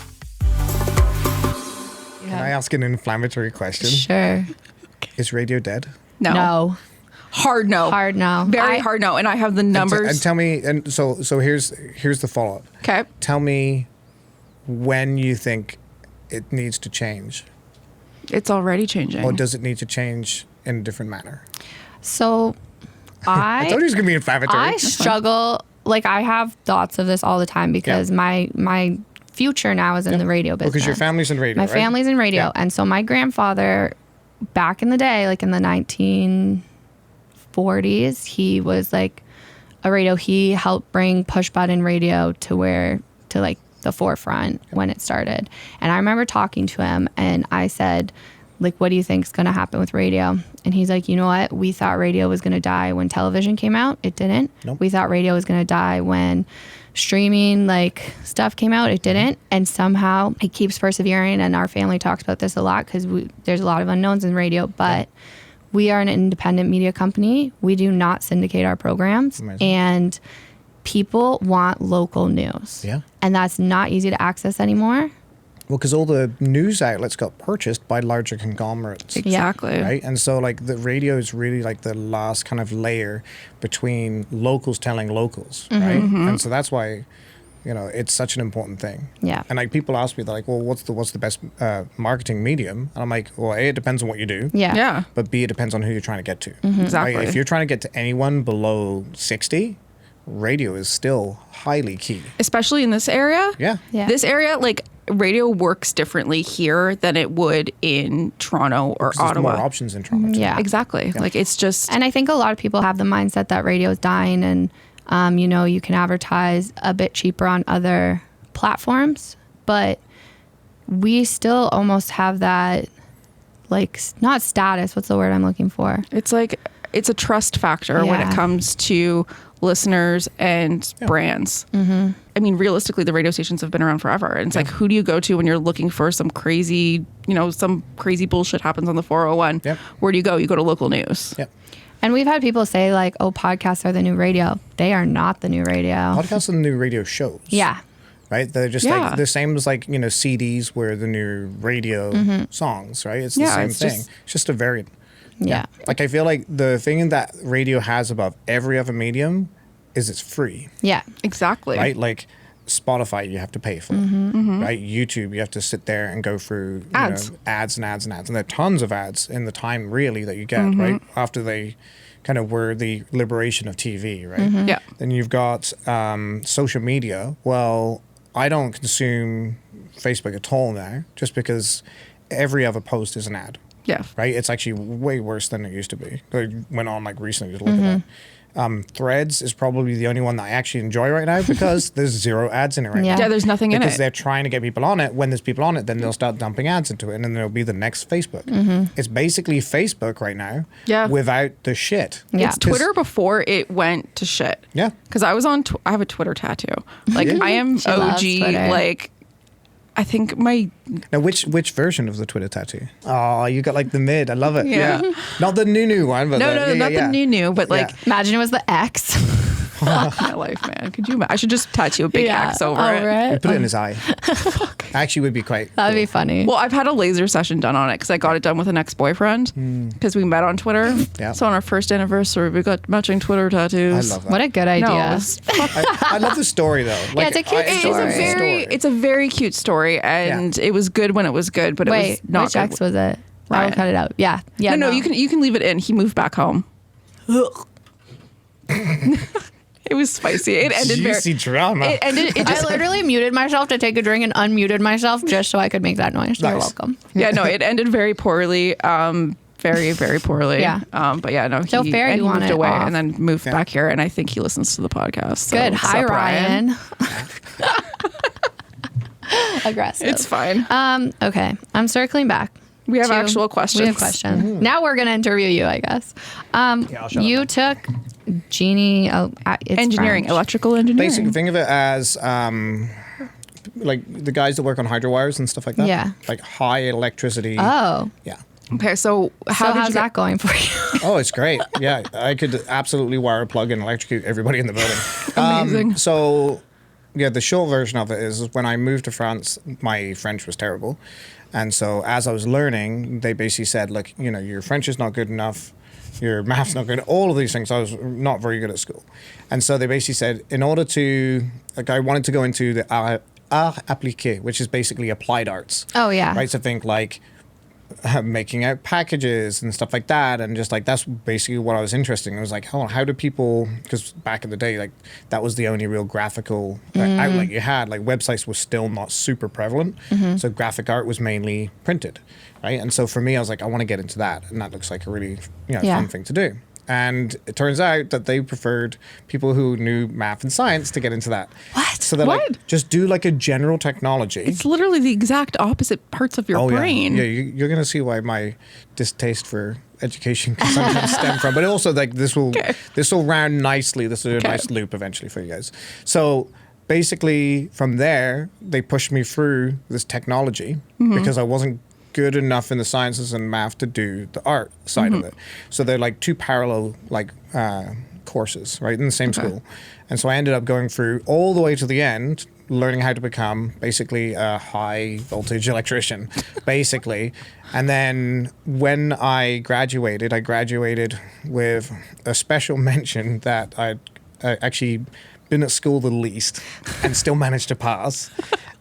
Can I ask an inflammatory question? Sure. Is radio dead? No. Hard no. Hard no. Very hard no. And I have the numbers. And tell me, and so here's the follow-up. Okay. Tell me when you think it needs to change. It's already changing. Or does it need to change in a different manner? So I told you it was going to be inflammatory. I struggle. Like, I have thoughts of this all the time because my future now is in the radio business. Because your family's in radio, My right? family's in radio. Yeah. And so my grandfather, back in the day, like in the 1940s, he was like a radio. He helped bring push button radio to like the forefront when it started. And I remember talking to him and I said, like, what do you think is going to happen with radio? And he's like, you know what? We thought radio was going to die when television came out. It didn't. Nope. We thought radio was going to die when streaming like stuff came out. It didn't. And somehow it keeps persevering. And our family talks about this a lot because there's a lot of unknowns in radio, but we are an independent media company. We do not syndicate our programs. Amazing. And people want local news. Yeah. And that's not easy to access anymore. Well, because all the news outlets got purchased by larger conglomerates. Exactly. Right? And so, like, the radio is really like the last kind of layer between locals telling locals, right? And so that's why, you know, it's such an important thing. Yeah. And, like, people ask me, they're like, well, what's the best marketing medium? And I'm like, well, A, it depends on what you do. Yeah. Yeah. But B, it depends on who you're trying to get to. Exactly. Right? If you're trying to get to anyone below 60, radio is still highly key. Especially in this area. Yeah. Yeah. This area, like, radio works differently here than it would in Toronto or Because there's Ottawa. more options in Toronto. too. Yeah. Exactly. Like, it's just. And I think a lot of people have the mindset that radio is dying and, you know, you can advertise a bit cheaper on other platforms, but we still almost have that, like, not status. What's the word I'm looking for? It's like, it's a trust factor when it Yeah. comes to listeners and brands. Mm-hmm. I mean, realistically, the radio stations have been around forever. And it's like, who do you go to when you're looking for some crazy, you know, some crazy bullshit happens on the 401? Yep. Where do you go? You go to local news. Yep. And we've had people say, like, oh, podcasts are the new radio. They are not the new radio. Podcasts are the new radio shows. Yeah. Right? They're just Yeah. like the same as, like, you know, CDs were the new radio songs, right? It's the Yeah, same it's thing. just- It's just a variant. Yeah. Like, I feel like the thing that radio has above every other medium is it's free, Yeah. Exactly. right? Like Spotify, you have to pay for, right? YouTube, you have to sit there and go through Ads. ads and ads and ads. And there are tons of ads in the time, really, that you get, right? After they kind of were the liberation of TV, right? Yeah. Then you've got social media. Well, I don't consume Facebook at all now, just because every other post is an ad. Yeah. Right? It's actually way worse than it used to be. I went on like recently to look at that. Threads is probably the only one that I actually enjoy right now because there's zero ads in it right Yeah. now. Yeah, there's nothing in Because it. they're trying to get people on it. When there's people on it, then they'll start dumping ads into it, and then there'll be the next Facebook. It's basically Facebook right now Yeah. without the shit. Yeah. It's Twitter before it went to shit. Yeah. Because I was on, I have a Twitter tattoo. Like, I am She loves OG, Twitter. like, I think my, Now, which version of the Twitter tattoo? Oh, you got like the mid. I love it. Yeah. Not the new one, but no, the, not the new, but like, Yeah. Imagine it was the X. fuck my life, man. Could you I should just tattoo a big X over it. Put it in his eye. Actually, would be quite. That'd be cool. funny. Well, I've had a laser session done on it because I got it done with an ex-boyfriend because we met on Twitter. Yeah. So on our first anniversary, we got matching Twitter tattoos. I love that. What a good idea. No, it's, I love the story though. Like, it's a cute I enjoy story. the it's a very cute story, and it was good when it was good, but it Wait, was not which good. X was it? I will Ryan. cut it out. Yeah. Yeah. no, you can leave it in. He moved back home. It was spicy. It ended Juicy drama. It ended. It I just. literally muted myself to take a drink and unmuted myself just so I could make that noise. You're Nice. welcome. Yeah, no, it ended very poorly. Very, very poorly. Yeah. But yeah, no. So fair, and you he want moved it away off. and then moved back here, and I think he listens to the podcast. So Good. what's Hi, up, Ryan. Aggressive. It's fine. Okay. I'm circling back. We have to- actual questions. We have questions. Now we're going to interview you, I guess. I'll shut You up took Genie, it's Engineering, French. electrical engineering. Basically, think of it as like the guys that work on hydro wires and stuff like that. Yeah. Like high electricity. Oh. Yeah. Okay, so How's that going for you? Oh, it's great. Yeah, I could absolutely wire a plug and electrocute everybody in the building. Amazing. So, yeah, the short version of it is when I moved to France, my French was terrible. And so as I was learning, they basically said, look, you know, your French is not good enough. Your math's not good. All of these things. I was not very good at school. And so they basically said, in order to, like, I wanted to go into the art appliqué, which is basically applied arts. Oh, yeah. Right? So think like making out packages and stuff like that. And just like, that's basically what I was interested in. I was like, oh, how do people, because back in the day, like that was the only real graphical outlet you had. Like websites were still not super prevalent. So graphic art was mainly printed. Right. And so for me, I was like, I want to get into that. And that looks like a really fun thing to do. And it turns out that they preferred people who knew math and science to get into that. What? So they're like, just do like a general technology. It's literally the exact opposite parts of your brain. Yeah, you're going to see why my distaste for education can sometimes stem from. But also, like, this will round nicely. This is a nice loop eventually for you guys. So basically, from there, they pushed me through this technology because I wasn't good enough in the sciences and math to do the art side of it. So they're like two parallel courses, right, in the same school. And so I ended up going through all the way to the end, learning how to become basically a high voltage electrician, basically. And then when I graduated with a special mention that I'd actually been at school the least and still managed to pass.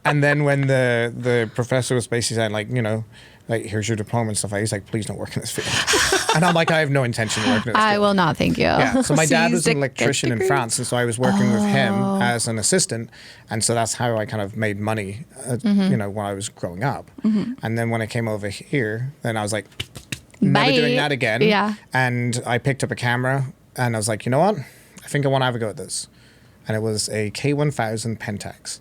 And then when the professor was basically saying, like, you know, like, here's your diploma and stuff, he's like, please don't work in this field. And I'm like, I have no intention of working in this field. I will not, thank you. Yeah. So my dad was an electrician in degree. France, and so I was working with him as an assistant. And so that's how I kind of made money, you know, when I was growing up. And then when I came over here, then I was like, never Bye. doing that again. Yeah. And I picked up a camera, and I was like, you know what? I think I want to have a go at this. And it was a K1000 Pentax.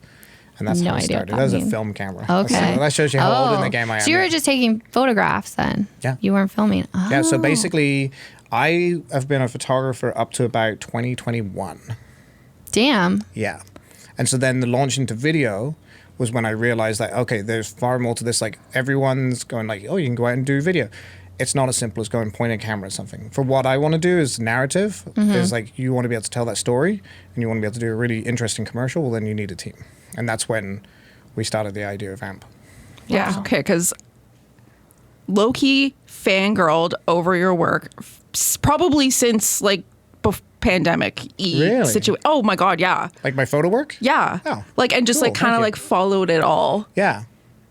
And that's No how I idea what started. that That was a means. film camera. Okay. So that shows you how old in the game I am. So you were yeah. just taking photographs then? Yeah. You weren't filming? Oh. Yeah, so basically, I have been a photographer up to about 2021. Damn. Yeah. And so then the launch into video was when I realized that, okay, there's far more to this. Like, everyone's going like, oh, you can go out and do video. It's not as simple as go and point a camera at something. For what I want to do is narrative. Is like, you want to be able to tell that story and you want to be able to do a really interesting commercial, well, then you need a team. And that's when we started the idea of AMP. Yeah, okay, because low-key fangirled over your work probably since, like, pandemic Really? situation. Oh, my God, yeah. Like my photo work? Yeah. Oh, like, and just, cool, like, kind thank of, you. like, followed it all. Yeah.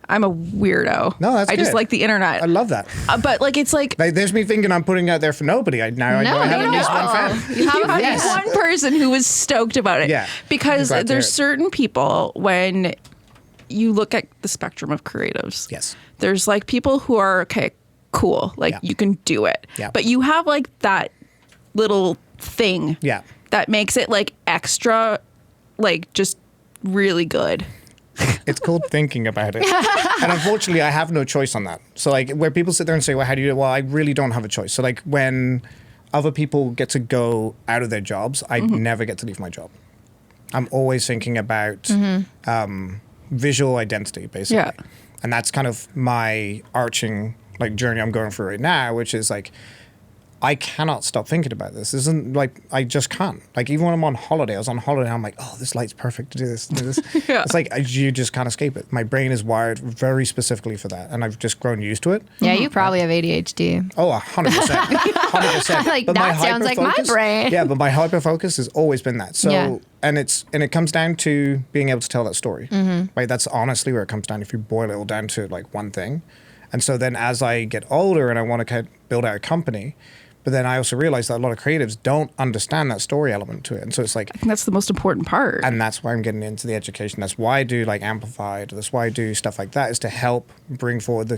I'm a weirdo. No, that's I just good. like the internet. I love that. But, like, it's like... Like, there's me thinking I'm putting out there for nobody. I know I have at least one fan. You have a Yes. fan. One person who was stoked about it. Yeah. Because I'm glad to hear there's it. certain people, when you look at the spectrum of creatives, Yes. there's like people who are, okay, cool, like Yeah. you can do it. Yeah. But you have like that little thing Yeah. that makes it like extra, like just really good. It's called thinking about it. And unfortunately, I have no choice on that. So, like, where people sit there and say, well, how do you do it? Well, I really don't have a choice. So, like, when other people get to go out of their jobs, I never get to leave my job. I'm always thinking about visual identity, basically. Yeah. And that's kind of my arching, like, journey I'm going through right now, which is, like, I cannot stop thinking about this. This isn't like, I just can't. Like, even when I'm on holiday, I was on holiday, I'm like, oh, this light's perfect to do this. Do this. Yeah. It's like, you just can't escape it. My brain is wired very specifically for that. And I've just grown used to it. Yeah, you probably have ADHD. Oh, 100%. 100%. Like, that sounds like my brain. Yeah, but my hyperfocus has always been that. So, Yeah. and it comes down to being able to tell that story. Right? That's honestly where it comes down if you boil it all down to, like, one thing. And so then as I get older and I want to build out a company, but then I also realize that a lot of creatives don't understand that story element to it. And so it's like... I think that's the most important part. And that's why I'm getting into the education. That's why I do, like, Amplified. That's why I do stuff like that, is to help bring forward the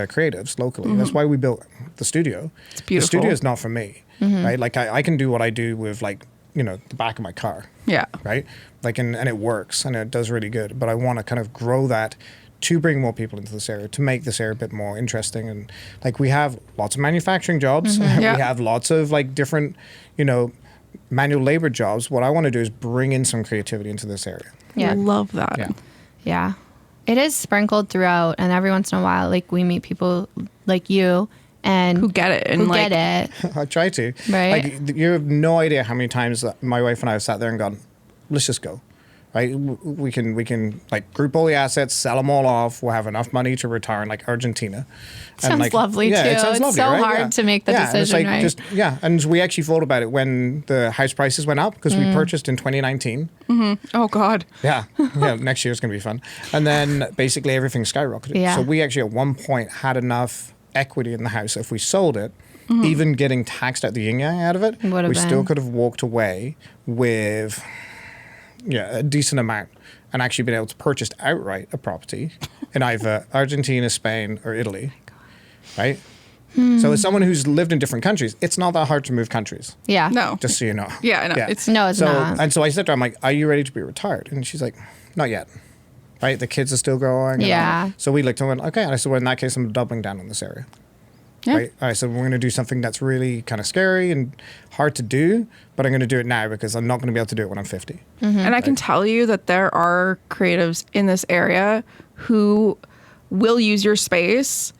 creatives locally. That's why we built the studio. It's beautiful. The studio is not for me, right? Like, I can do what I do with, like, you know, the back of my car. Yeah. Right? Like, and it works, and it does really good. But I want to kind of grow that to bring more people into this area, to make this area a bit more interesting. And, like, we have lots of manufacturing jobs. Yeah. We have lots of, like, different, you know, manual labor jobs. What I want to do is bring in some creativity into this area. Yeah. Love that. Yeah. Yeah. It is sprinkled throughout, and every once in a while, like, we meet people like you and Who get it and who like get it. I try to. Right. Like, you have no idea how many times that my wife and I have sat there and gone, let's just go. Right? We can like group all the assets, sell them all off. We'll have enough money to retire in like Argentina. Sounds like, lovely, yeah, too. It sounds It's lovely, so right? hard to make the and it's decision, like right? And we actually thought about it when the house prices went up because we purchased in 2019. oh God. Yeah, next year's going to be fun. And then basically everything skyrocketed. Yeah. So we actually at one point had enough equity in the house. If we sold it, even getting taxed out the yin-yang out of it, Would've we still been. could have walked away with a decent amount and actually been able to purchase outright a property in either Argentina, Spain, or Italy. Right? So as someone who's lived in different countries, it's not that hard to move countries. Yeah. No. Just so you know. Yeah, I know. It's No, it's So not. and so I said to her, I'm like, "Are you ready to be retired?" And she's like, "Not yet." Right? The kids are still growing. and Yeah. all. So we looked and went, "Okay." And I said, "Well, in that case, I'm doubling down on this area." Yeah. Right? I said, "We're going to do something that's really kind of scary and hard to do, but I'm going to do it now because I'm not going to be able to do it when I'm 50." And I can tell you that there are creatives in this area who will use your space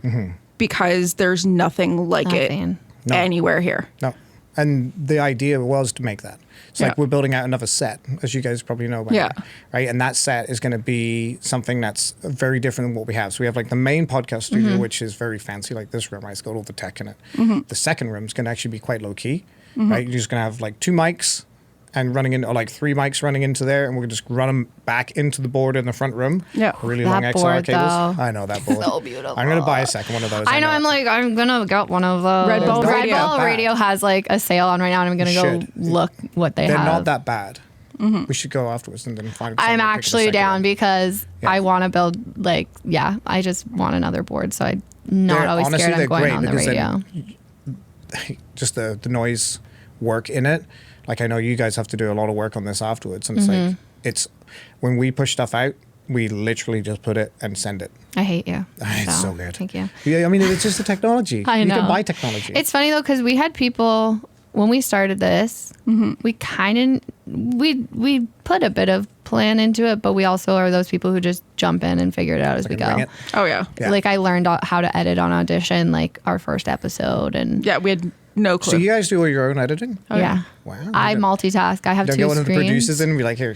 because there's nothing like Nothing. it anywhere here. No. And the idea was to make that. It's like we're building out another set, as you guys probably know by Yeah. now, right? And that set is going to be something that's very different than what we have. So we have like the main podcast studio, which is very fancy, like this room, right? It's got all the tech in it. The second room is going to actually be quite low key, right? You're just going to have like 2 mics and running in, or like 3 mics running into there, and we're going to just run them back into the board in the front room. Yeah. Really That long XLR board, cables. though. I know that board. So beautiful. I'm going to buy a second one of those. I know. I'm like, I'm gonna get one of those. Red Bull Red Radio. Bull Radio has like a sale on right now, and I'm gonna go Should. look what they They're have. not that bad. We should go afterwards and then find. I'm someone to pick actually the second down one. because Yeah. I want to build I just want another board, so I'm not They're- always honestly, scared I'm they're going great on the because radio. Just the noise work in it. Like I know you guys have to do a lot of work on this afterwards, and it's like it's when we push stuff out, we literally just put it and send it. I hate you. It's so good. Thank you. Yeah, I mean it's just the technology. I You know. can buy technology. It's funny though because we had people when we started this. We kind of we put a bit of plan into it, but we also are those people who just jump in and figure it out as we Like bring go. it. Oh yeah. Yeah. Like I learned how to edit on Audition, like our first episode, and Yeah, we had no clue. So you guys do all your own editing? yeah. Wow. I You don't- multitask. I have Don't two get one of the screens. producers in and be like, here.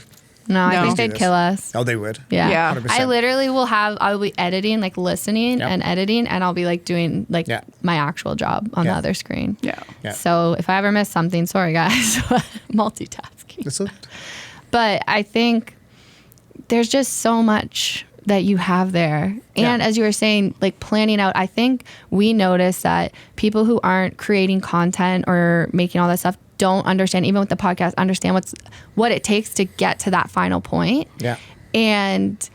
No, I No. think do they'd this. kill us. Oh, they would. Yeah. Yeah. 100%. I literally I'll be editing, like listening Yep. and editing, and I'll be like doing like Yeah. my actual job on the Yeah. other screen. yeah. Yeah. So if I ever miss something, sorry guys, multitasking. That's it. But I think there's just so much that you have there. And Yeah. as you were saying, like planning out, I think we notice that people who aren't creating content or making all that stuff don't understand, even with the podcast, understand what it takes to get to that final point. Yeah. And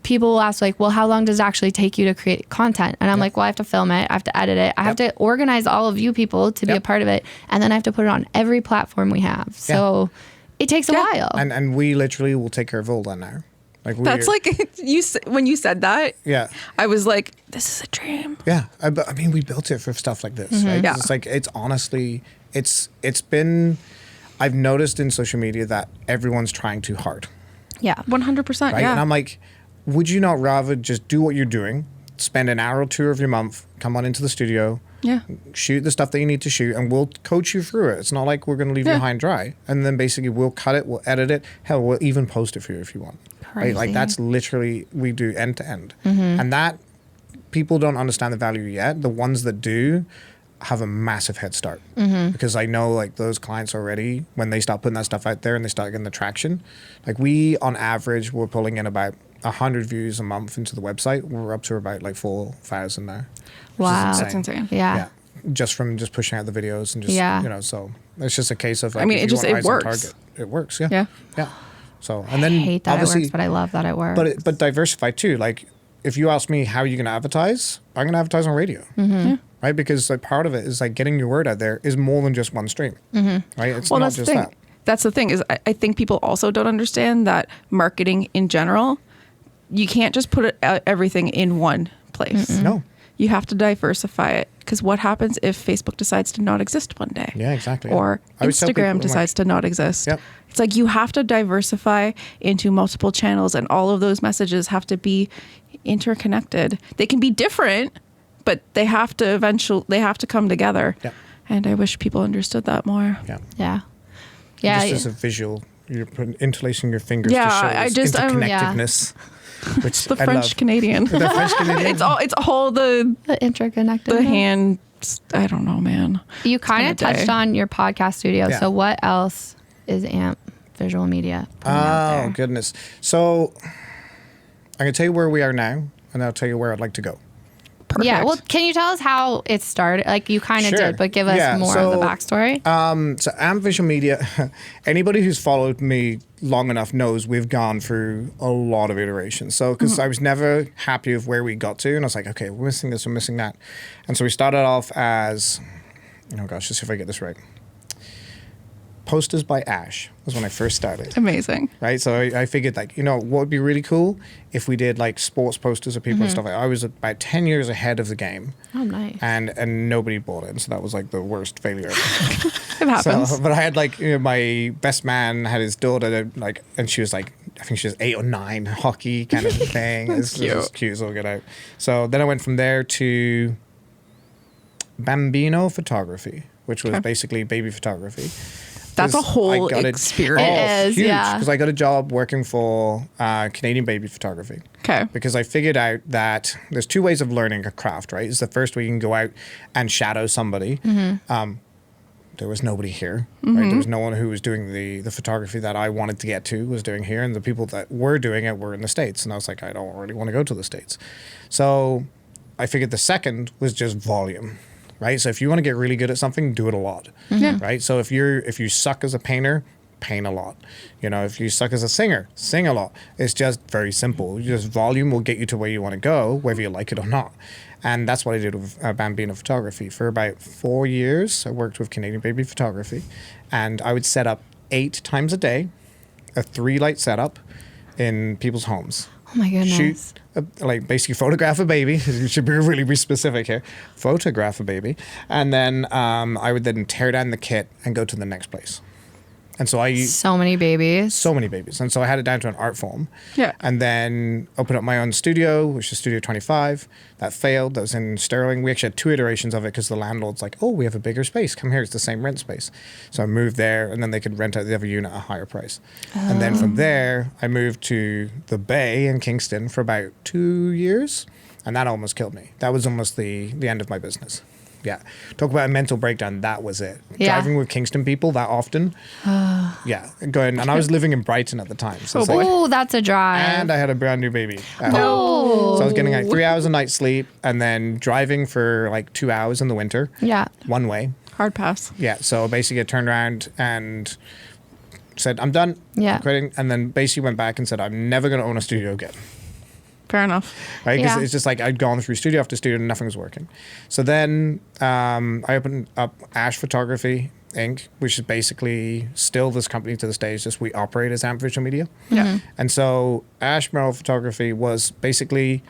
people will ask like, well, how long does it actually take you to create content? And I'm like, well, I have to film it. I have to edit it. I have to organize all of you people to be a Yep. part of it. And then I have to put it on every platform we have. So it takes a while. And we literally will take care of all that now. Like That's like when you said that. Yeah. I was like, this is a dream. Yeah, I mean, we built it for stuff like this, right? Yeah. It's like it's honestly, it's been. I've noticed in social media that everyone's trying too hard, Yeah. 100%. right? Yeah. And I'm like, would you not rather just do what you're doing, spend an hour or 2 of your month, come on into the studio, yeah. shoot the stuff that you need to shoot, and we'll coach you through it. It's not like we're going to leave you Yeah. high and dry. And then basically we'll cut it, we'll edit it. Hell, we'll even post it for you if you want. Right? Like Crazy. that's literally, we do end to end. And that, people don't understand the value yet. The ones that do have a massive head start. Because I know like those clients already, when they start putting that stuff out there and they start getting the traction, like we on average, we're pulling in about 100 views a month into the website. We're up to about like 4,000 now. which is Wow. That's insane. Yeah. Just from just pushing out the videos and just so it's just a case of like, I mean, if it you just- want it eyes on works. target, it works. Yeah. Yeah. Yeah. So and then I hate that it obviously, works, but I love that it works. but diversify too. Like if you ask me how you're going to advertise, I'm going to advertise on radio. Right? Because like part of it is like getting your word out there is more than just one stream. Right? It's Well, not that's the just thing. that. That's the thing is I think people also don't understand that marketing in general, you can't just put everything in one place. No. you have to diversify it, because what happens if Facebook decides to not exist one day? Yeah, exactly. Or I always tell people, Instagram I'm decides to not exist. Yep. It's like you have to diversify into multiple channels, and all of those messages have to be interconnected. They can be different, but they have to come together. Yep. And I wish people understood that more. Yeah. Yeah. Yeah. Just as a visual, you're interlacing your fingers Yeah, to show interconnectedness. Which The I French love. Canadian. The French Canadian. It's all the interconnected. hand. I don't know, man. You kind of been a day. touched on your podcast studio. Yeah. So what else is AMP Visual Media putting out Oh, there? goodness. So I can tell you where we are now, and I'll tell you where I'd like to go. Perfect. Yeah. Well, can you tell us how it started? Like you kind of Sure. did, but give us more of the backstory. So AMP Visual Media, anybody who's followed me long enough knows we've gone through a lot of iterations. So because I was never happy with where we got to, and I was like, okay, we're missing this, we're missing that. And so we started off as, oh gosh, let's see if I get this right. Posters by Ash was when I first started. Amazing. Right, so I figured, like, you know, what would be really cool if we did like sports posters of people and stuff like that. I was about 10 years ahead of the game, Oh, nice. and nobody bought it, and so that was like the worst failure ever. It happens. So, but I had like, you know, my best man had his daughter, like, and she was like, I think she was 8 or 9, hockey kind of thing. It's cute, so get out. So then I went from there to Bambino Photography, which was basically baby photography. That's a 'Cause whole I got experience. It is, huge, yeah. because I got a job working for Canadian Baby Photography. Okay. Because I figured out that there's 2 ways of learning a craft, right? Is the first way you can go out and shadow somebody. There was nobody here, right? There was no one who was doing the photography that I wanted to get to was doing here, and the people that were doing it were in the States. And I was like, I don't really want to go to the States. So I figured the second was just volume. Right, so if you want to get really good at something, do it a lot. Yeah. Right, so if you suck as a painter, paint a lot. You know, if you suck as a singer, sing a lot. It's just very simple. Just volume will get you to where you want to go, whether you like it or not. And that's what I did with Bambino Photography. For about 4 years, I worked with Canadian Baby Photography, and I would set up 8 times a day, a 3-light setup in people's homes. Oh my goodness. Shoot, like basically photograph a baby. You should be really be specific here. Photograph a baby, and then I would then tear down the kit and go to the next place. And so So many babies. so many babies, and so I had it down to an art form. Yeah. And then opened up my own studio, which is Studio 25. That failed. That was in Sterling. We actually had 2 iterations of it because the landlord's like, "Oh, we have a bigger space. Come here. It's the same rent space." So I moved there, and then they could rent out the other unit at a higher price. And then from there, I moved to the Bay in Kingston for about 2 years, and that almost killed me. That was almost the end of my business. Yeah. Talk about a mental breakdown. That was it. Yeah. Driving with Kingston people that often. Yeah. Going, and I was living in Brighton at the time. So it's like, Oh, that's a drive. and I had a brand new baby at home. Oh. So I was getting like 3 hours a night sleep and then driving for like 2 hours in the winter. Yeah. One way. Hard pass. Yeah. So basically I turned around and said, I'm done. Yeah. I'm quitting. And then basically went back and said, I'm never going to own a studio again. Fair enough. Right? Because Yeah. it's just like I'd gone through studio after studio and nothing was working. So then I opened up Ash Photography Inc., which is basically still this company to this day. It's just we operate as AMP Visual Media. Yeah. And so Ash Murrell Photography was basically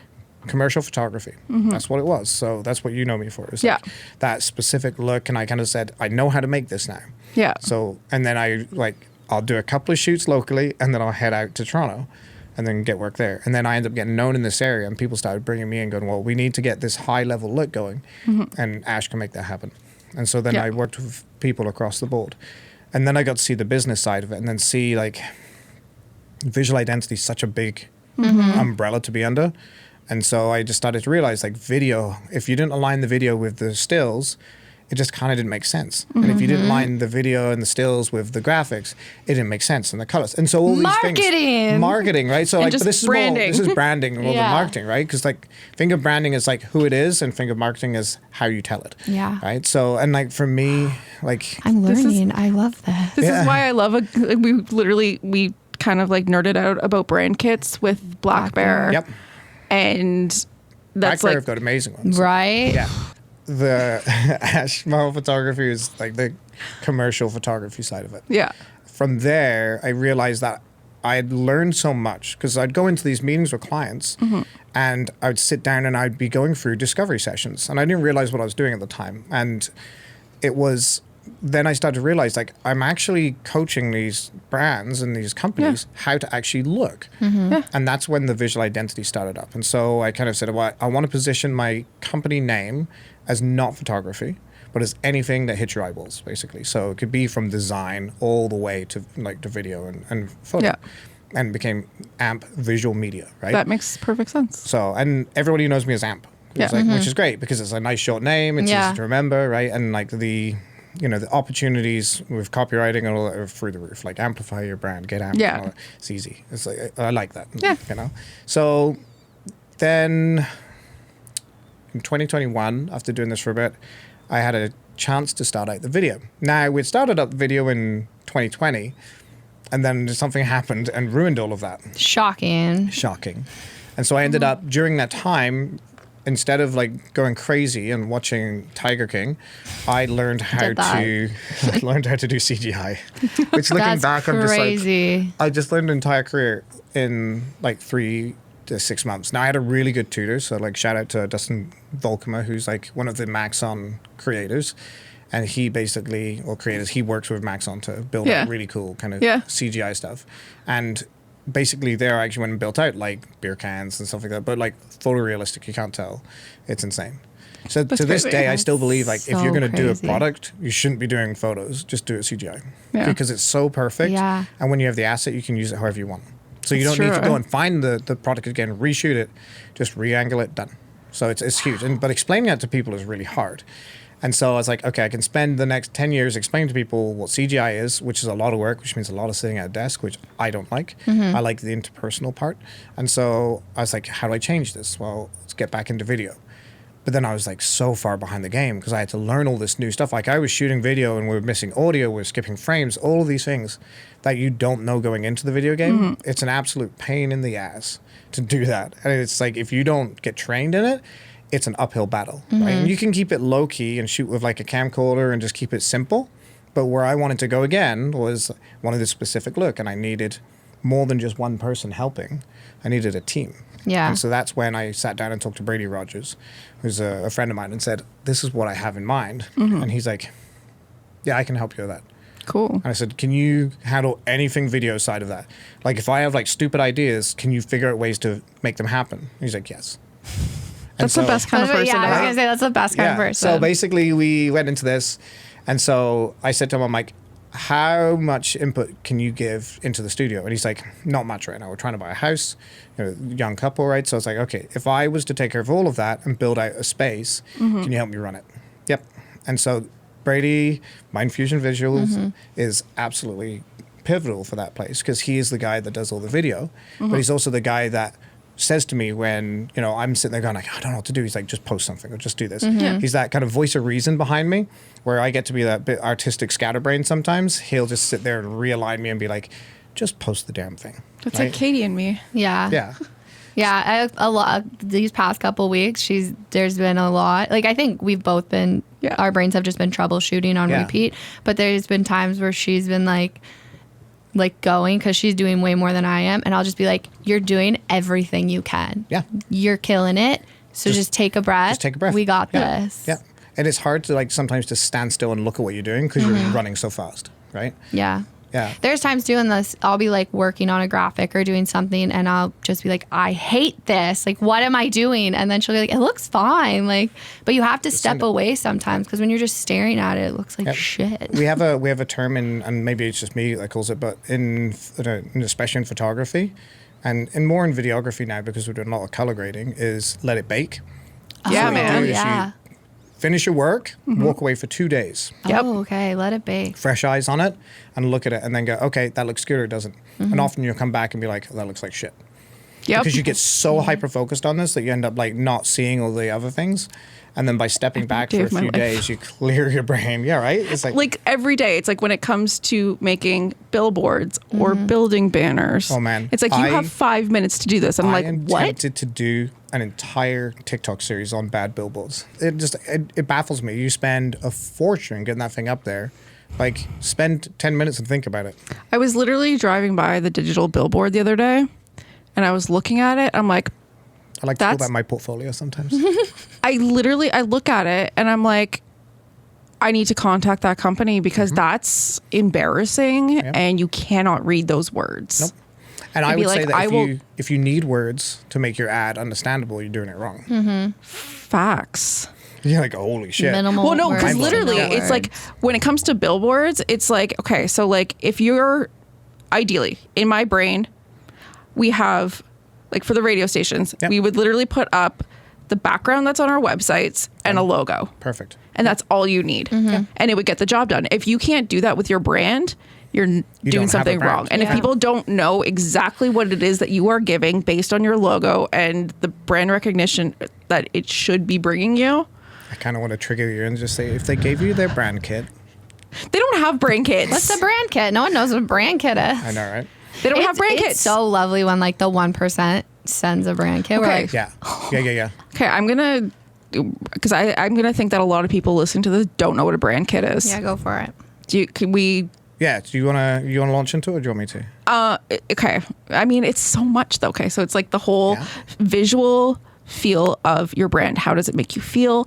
commercial photography. That's what it was. So that's what you know me for. It's like that specific look. And I kind of said, I know how to make this now. Yeah. So, and then I'll do a couple of shoots locally and then I'll head out to Toronto and then get work there. And then I ended up getting known in this area and people started bringing me in going, well, we need to get this high level look going and Ash can make that happen. And so then I worked with people across the board. And then I got to see the business side of it and then see like visual identity is such a big umbrella to be under. And so I just started to realize like video, if you didn't align the video with the stills, it just kind of didn't make sense. And if you didn't align the video and the stills with the graphics, it didn't make sense. And the colors. And so all these things. Marketing, right? So like, just but this branding. is branding more than Yeah. marketing, right? Because like think of branding as like who it is and think of marketing as how you tell it. Yeah. Right? So, and like for me, like I'm This is- learning. I love this. This is why I love we kind of like nerded out about brand kits with Black Bear. Yep. And that's Black Bear like have got amazing ones. Right? Yeah. The Ash Murrell photography is like the commercial photography side of it. yeah. From there, I realized that I had learned so much because I'd go into these meetings with clients and I would sit down and I'd be going through discovery sessions, and I didn't realize what I was doing at the time. And it was then I started to realize, like, I'm actually coaching these brands and these companies how to actually look. And that's when the visual identity started up. And so I kind of said, well, I want to position my company name as not photography, but as anything that hits your eyeballs, basically. So it could be from design all the way to like to video and photo. Yeah. And it became AMP Visual Media, right? That makes perfect sense. So, and everybody knows me as AMP, Yeah. which is great because it's a nice short name. It's easy to remember, right? And like the opportunities with copywriting and all that are through the roof. Like, amplify your brand, get AMP. Yeah. And all that. It's easy. It's like, I like that. Yeah. You know? So then in 2021, after doing this for a bit, I had a chance to start out the video. Now, we'd started up the video in 2020, and then something happened and ruined all of that. Shocking. And so I ended up, during that time, instead of like going crazy and watching Tiger King, I learned how to do CGI. Which looking That's back, I'm just crazy. like, I just learned an entire career in like 3 to 6 months. Now I had a really good tutor, so like shout out to Dustin Volkema, who's like one of the Maxon creators. And he basically, or creators, he works with Maxon to build out really cool kind of CGI stuff. And basically there I actually went and built out like beer cans and stuff like that, but like photorealistic, you can't tell. It's insane. So to this day, I still believe like if you're going to do a product, you shouldn't be doing photos, just do it CGI. Because it's so perfect. Yeah. And when you have the asset, you can use it however you want. So you don't need to go and find the product again, reshoot it, just re-angle it, done. So it's huge. But explaining that to people is really hard. And so I was like, okay, I can spend the next 10 years explaining to people what CGI is, which is a lot of work, which means a lot of sitting at a desk, which I don't like. I like the interpersonal part. And so I was like, how do I change this? Well, let's get back into video. But then I was like so far behind the game because I had to learn all this new stuff. Like I was shooting video and we were missing audio, we were skipping frames, all of these things that you don't know going into the video game. It's an absolute pain in the ass to do that. And it's like, if you don't get trained in it, it's an uphill battle, right? And you can keep it low key and shoot with like a camcorder and just keep it simple. But where I wanted to go again was wanted a specific look, and I needed more than just one person helping. I needed a team. Yeah. And so that's when I sat down and talked to Brady Rogers, who's a friend of mine, and said, this is what I have in mind. And he's like, yeah, I can help you with that. Cool. And I said, can you handle anything video side of that? Like if I have like stupid ideas, can you figure out ways to make them happen? And he's like, yes. That's the best kind of person. Yeah, I was to going have. to say that's the best kind of person. So basically we went into this, and so I said to him, I'm like, how much input can you give into the studio? And he's like, not much right now. We're trying to buy a house, young couple, right? So I was like, okay, if I was to take care of all of that and build out a space, can you help me run it? Yep. And so Brady, Mind Fusion Visuals, is absolutely pivotal for that place because he is the guy that does all the video, but he's also the guy that says to me when I'm sitting there going like, I don't know what to do. He's like, just post something or just do this. He's that kind of voice of reason behind me where I get to be that bit artistic scatterbrain sometimes. He'll just sit there and realign me and be like, just post the damn thing. That's like Katie and me. Yeah. A lot these past couple weeks. There's been a lot. Like I think we've both been. Our brains have just been troubleshooting on repeat. But there's been times where she's been like going because she's doing way more than I am, and I'll just be like, "You're doing everything you can. Yeah, you're killing it. So just take a breath. Just take a breath. We got this. Yeah, and it's hard to like sometimes to stand still and look at what you're doing because you're running so fast, right? Yeah. Yeah. There's times doing this, I'll be like working on a graphic or doing something and I'll just be like, I hate this. Like, what am I doing? And then she'll be like, it looks fine. Like, but you have to step away sometimes because when you're just staring at it, it looks like shit. We have a term and maybe it's just me that calls it, but especially in photography and more in videography now because we're doing a lot of color grading is let it bake. Yeah, so man. You finish your work, walk away for 2 days. Oh, okay. Let it bake. Fresh eyes on it and look at it and then go, okay, that looks good or it doesn't. And often you'll come back and be like, that looks like shit. Yep. Because you get so hyper-focused on this that you end up like not seeing all the other things. And then by stepping back for a few days, you clear your brain. Yeah, right? It's like every day. It's like when it comes to making billboards or building banners. Oh, man. It's like you have 5 minutes to do this. I'm like, what? I attempted to do an entire TikTok series on bad billboards. It baffles me. You spend a fortune getting that thing up there Like, spend 10 minutes and think about it. I was literally driving by the digital billboard the other day, and I was looking at it. I'm like, I like to call that my portfolio sometimes. I look at it and I'm like, I need to contact that company because that's embarrassing and you cannot read those words. Nope. And I would say that if you need words to make your ad understandable, you're doing it wrong. Facts. You're like, holy shit. Minimal Well, no, because words, literally no it's like when it comes to billboards, it's like, okay, so like if you're ideally in my brain, we have like for the radio stations, we would literally put up the background that's on our websites and a logo. Perfect. And that's all you need. And it would get the job done. If you can't do that with your brand, you're doing something wrong. And if people don't know exactly what it is that you are giving based on your logo and the brand recognition that it should be bringing you. I kind of want to trigger you and just say, if they gave you their brand kit. They don't have brand kits. What's a brand kit? No one knows what a brand kit is. I know, right? They don't have brand It's kits. so lovely when like the 1% sends a brand kit. We're Okay. like, Yeah. Okay, I'm going to, because I'm going to think that a lot of people listening to this don't know what a brand kit is. yeah, go for it. Can we... Yeah. Do you want to launch into it, or do you want me to? Okay. I mean, it's so much though. Okay. So it's like the whole visual feel of your brand. How does it make you feel?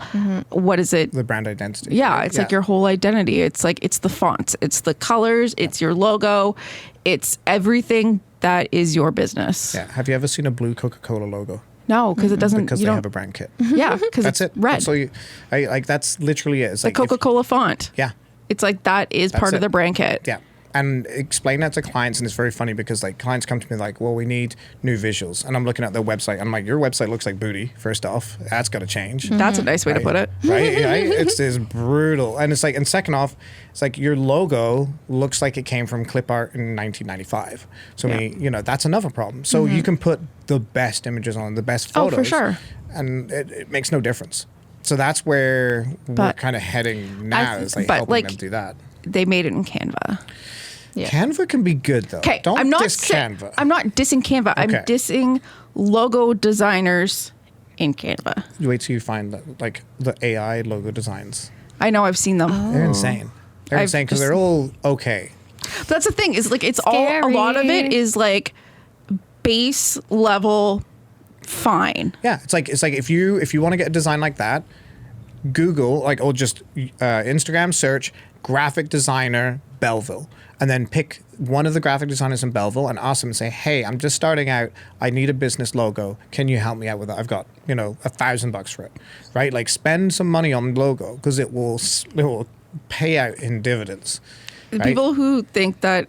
What is it? The brand identity. Yeah. It's like your whole identity. It's like, it's the fonts, it's the colors, it's your logo, it's everything that is your business. Yeah. Have you ever seen a blue Coca-Cola logo? No, because it doesn't, Because you they don't, have a brand kit. yeah, because That's it's it. red. So that's literally it. It's the like Coca-Cola font. Yeah. It's like, that is part of it. the brand kit. Yeah. And explain that to clients, and it's very funny because like clients come to me like, well, we need new visuals, and I'm looking at their website. I'm like, your website looks like booty. First off, that's got to change. That's a nice way to put it. Right? It's brutal, and it's like, and second off, it's like your logo looks like it came from clip art in 1995. So that's another problem. So you can put the best images on, the best photos, for sure, and it makes no difference. So that's where we're kind of heading now, is like helping them do that. They made it in Canva. Yeah. Canva can be good though. Okay, Don't I'm not diss Canva. I'm not dissing Canva. I'm dissing logo designers in Canva. You wait till you find like the AI logo designs. I know, I've seen them. They're insane. They're insane because they're all okay. But that's the thing, is like it's all, a lot of it is like base level fine. Yeah, it's like if you want to get a design like that, Google or just Instagram search graphic designer Belleville, and then pick one of the graphic designers in Belleville and ask them and say, hey, I'm just starting out. I need a business logo. Can you help me out with that? I've got $1,000 for it, right? Like spend some money on logo because it will pay out in dividends. The right? people who think that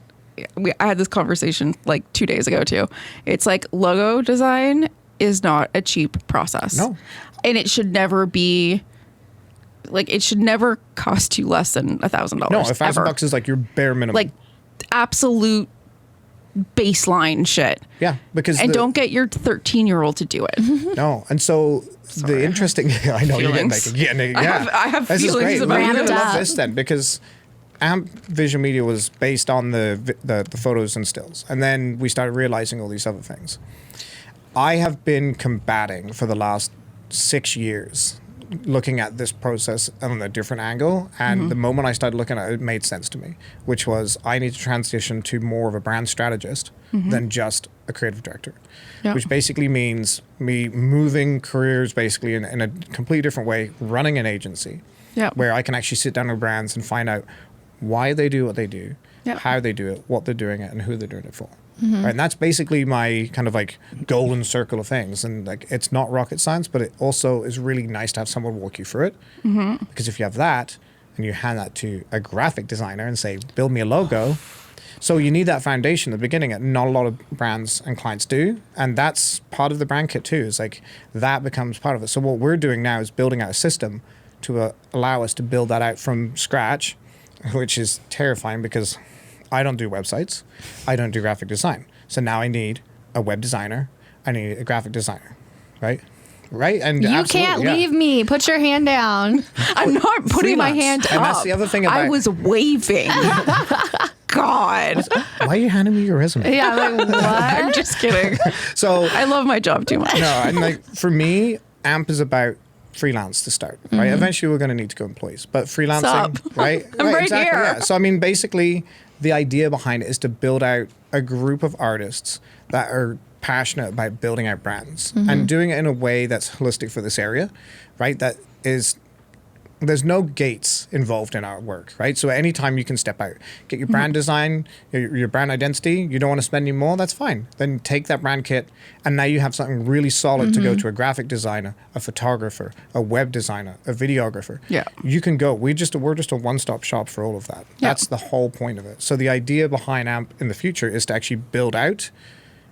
I had this conversation like 2 days ago too. It's like logo design is not a cheap process. No. And it should never be like, it should never cost you less than $1,000. No, $1,000 is like your bare minimum. Like absolute baseline shit. Yeah, because don't get your 13-year-old to do it. No, and so the interesting, I know Feelings. you're getting like, yeah, I have this feelings is great. about You're it. gonna love Ramped this up. then, because AMP Visual Media was based on the photos and stills, and then we started realizing all these other things. I have been combating for the last 6 years, looking at this process on a different angle, and the moment I started looking at it, it made sense to me, which was I need to transition to more of a brand strategist than just a creative director, which basically means me moving careers basically in a completely different way, running an agency where I can actually sit down with brands and find out why they do what they do, how they do it, what they're doing it, and who they're doing it for. Right, and that's basically my kind of like golden circle of things. And like, it's not rocket science, but it also is really nice to have someone walk you through it. Because if you have that and you hand that to a graphic designer and say, build me a logo. So you need that foundation at the beginning that not a lot of brands and clients do. And that's part of the brand kit too, is like that becomes part of it. So what we're doing now is building out a system to allow us to build that out from scratch, which is terrifying because I don't do websites. I don't do graphic design. So now I need a web designer. I need a graphic designer, right? Right? And You can't leave me. Put your hand down. I'm not putting my hand And up. that's the other thing about... I was waving. God. Why are you handing me your resume? Yeah, I'm like, what? I'm just kidding. So I love my job too much. no, and like for me, AMP is about freelance to start, right? Eventually we're going to need to go employees, but freelancing, Sup? right? I'm right exactly, here. yeah. So I mean, basically the idea behind it is to build out a group of artists that are passionate about building out brands and doing it in a way that's holistic for this area, right? That is, there's no gates involved in our work, right? So at any time you can step out, get your brand design, your brand identity. You don't want to spend any more, that's fine. Then take that brand kit, and now you have something really solid to go to a graphic designer, a photographer, a web designer, a videographer. Yeah. You can go. We're just a one-stop shop for all of that. Yeah. That's the whole point of it. So the idea behind AMP in the future is to actually build out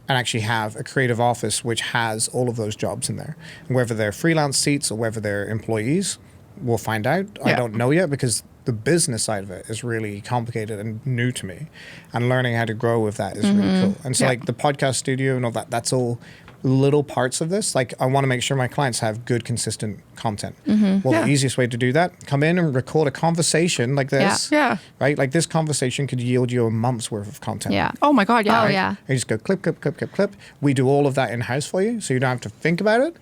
and actually have a creative office which has all of those jobs in there. And whether they're freelance seats or whether they're employees, we'll find out. Yeah. I don't know yet because the business side of it is really complicated and new to me. And learning how to grow with that is really cool. And so like the podcast studio and all that, that's all little parts of this. Like I want to make sure my clients have good, consistent content. Well, the easiest way to do that, come in and record a conversation like this. Yeah. Right? Like this conversation could yield you a month's worth of content. Yeah. Oh my God, yeah. Oh, yeah. And you just go clip, clip, clip, clip, clip. We do all of that in-house for you, so you don't have to think about it.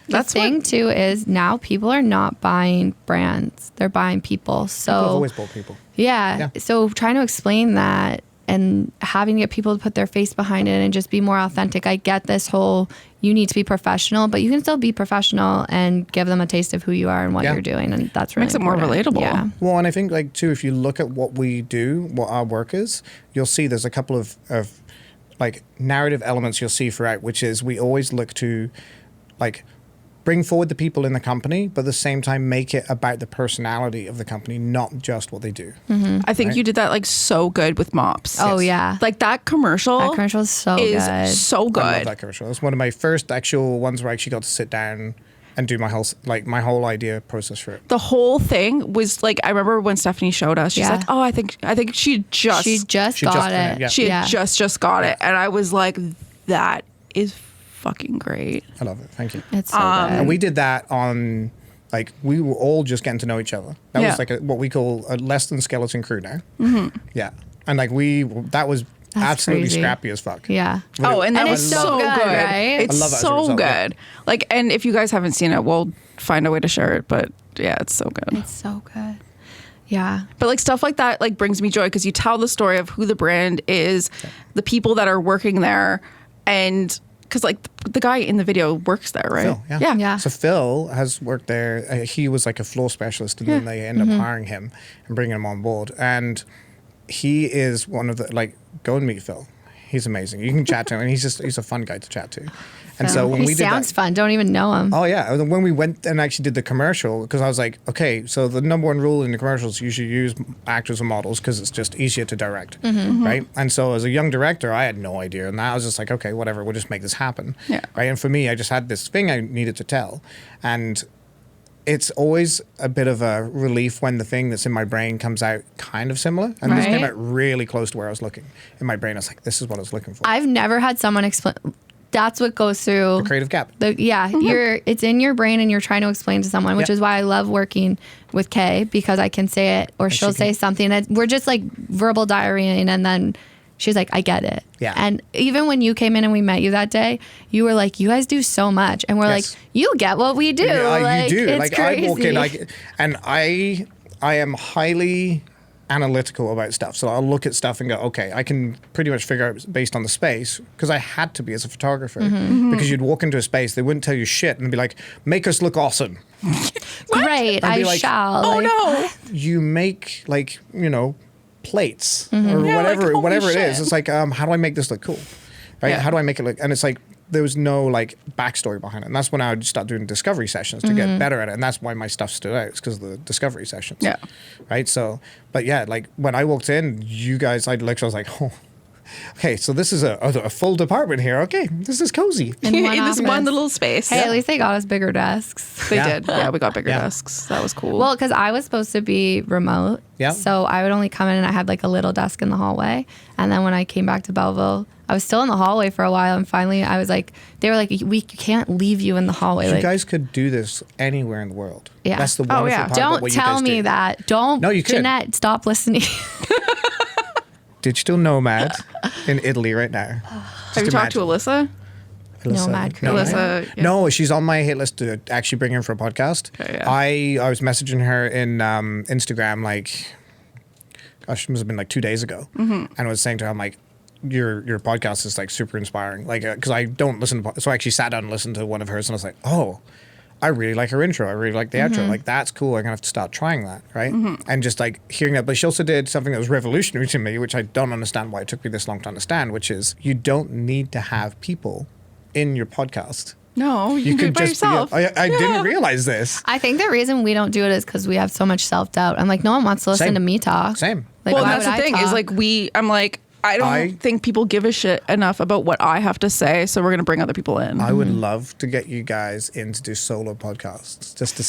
The thing too is now people are not buying brands; they're buying people. So People have always bought people. yeah. So trying to explain that and having to get people to put their face behind it and just be more authentic. I get this whole you need to be professional, but you can still be professional and give them a taste of who you are and what Yeah. you're doing, and that's really Makes it more important. relatable. Yeah. Well, and I think like too, if you look at what we do, what our work is, you'll see there's a couple of like narrative elements you'll see throughout, which is we always look to like bring forward the people in the company, but at the same time make it about the personality of the company, not just what they do. I think you did that like so good with Mops. Oh yeah. Like that commercial. That commercial is so good. so good. I love that commercial. It's one of my first actual ones where I actually got to sit down and do my whole idea process for it. The whole thing was like, I remember when Stephanie showed us, she's Yeah. like, oh, I think she just She just got it. yeah. she had Yeah. just got it. And I was like, that is fucking great. I love it. Thank you. It's so good. And we did that on, like, we were all just getting to know each other. That Yeah. was like what we call a less than skeleton crew now. Yeah. And like that was absolutely crazy. scrappy as fuck. Yeah. Oh, and that And was it's so good, right? It's I love it as a so result, yeah. good. Like, and if you guys haven't seen it, we'll find a way to share it. But yeah, it's so good. It's so good. Yeah. But like stuff like that like brings me joy because you tell the story of who the brand is, the people that are working there, and because like the guy in the video works there, right? Phil, yeah. Yeah. Yeah. So Phil has worked there. He was like a floor specialist, and then they end up hiring him and bringing him on board. And he is one of the, like, go and meet Phil. He's amazing. You can chat to him, and he's a fun guy to chat to. And so when he we did sounds that, fun. Don't even know him. oh yeah, when we went and actually did the commercial, because I was like, okay, so the number one rule in the commercials, you should use actors and models because it's just easier to direct, right? And so as a young director, I had no idea, and I was just like, okay, whatever, we'll just make this happen, Yeah. right? And for me, I just had this thing I needed to tell, and it's always a bit of a relief when the thing that's in my brain comes out kind of similar, and this came Right. out really close to where I was looking in my brain. I was like, this is what I was looking for. I've never had someone explain. That's what goes through. Creative gap. It's in your brain and you're trying to explain to someone, which Yep. is why I love working with Kay, because I can say it or she'll say something and we're just like verbal diarrheaing, and then she's like, I get it. Yeah. And even when you came in and we met you that day, you were like, you guys do so much, and we're Yes. like, you get what we do. Yeah, like, you do. It's Like crazy. I walk in, and I am highly analytical about stuff. So I'll look at stuff and go, okay, I can pretty much figure out based on the space, because I had to be as a photographer. Because you'd walk into a space, they wouldn't tell you shit and be like, make us look awesome. Great, I'd be I like, shall. Oh Like, no. You make like, plates or Yeah, whatever like, holy it is. shit. It's like, how do I make this look cool? Right? Yeah. How do I make it look? And it's like, there was no like backstory behind it. And that's when I would start doing discovery sessions to get better at it. And that's why my stuff stood out. It's because of the discovery sessions. Yeah. Right. So, but yeah, like when I walked in, you guys, I was like, oh, okay, so this is a full department here. Okay, this is cozy. in one in this one office. little space. Hey, at least they got us bigger desks. They Yeah. did. Yeah, we got bigger Yeah. desks. That was cool. Well, because I was supposed to be remote. Yeah. So I would only come in and I had like a little desk in the hallway. And then when I came back to Belleville, I was still in the hallway for a while. And finally I was like, they were like, we can't leave you in the hallway. You Like, guys could do this anywhere in the world. Yeah. That's the Oh, wonderful yeah. part about don't what you tell guys me do. that. Don't. No, you could. Jeanette, stop listening. Digital nomad in Italy right now. Have you talked to Alyssa? Nomad creator. Alyssa, yeah. No, she's on my hit list to actually bring her in for a podcast. Okay, yeah. I was messaging her in Instagram gosh, it must have been 2 days ago, and I was saying to her, I'm like, your podcast is super inspiring, because I don't listen to so I actually sat down and listened to one of hers, and I was like, oh, I really like her intro, I really like the outro, that's cool, I'm gonna have to start trying that, right? And just hearing that. But she also did something that was revolutionary to me, which I don't understand why it took me this long to understand, which is you don't need to have people in your podcast. No, you can do it by yourself. I didn't realize this. I think the reason we don't do it is because we have so much self-doubt. I'm like, no one wants to listen Same. to me talk. Same. Like, Well, why that's the would I thing talk? I'm like, I don't think people give a shit enough about what I have to say, so we're going to bring other people in. I would love to get you guys in to do solo podcasts just to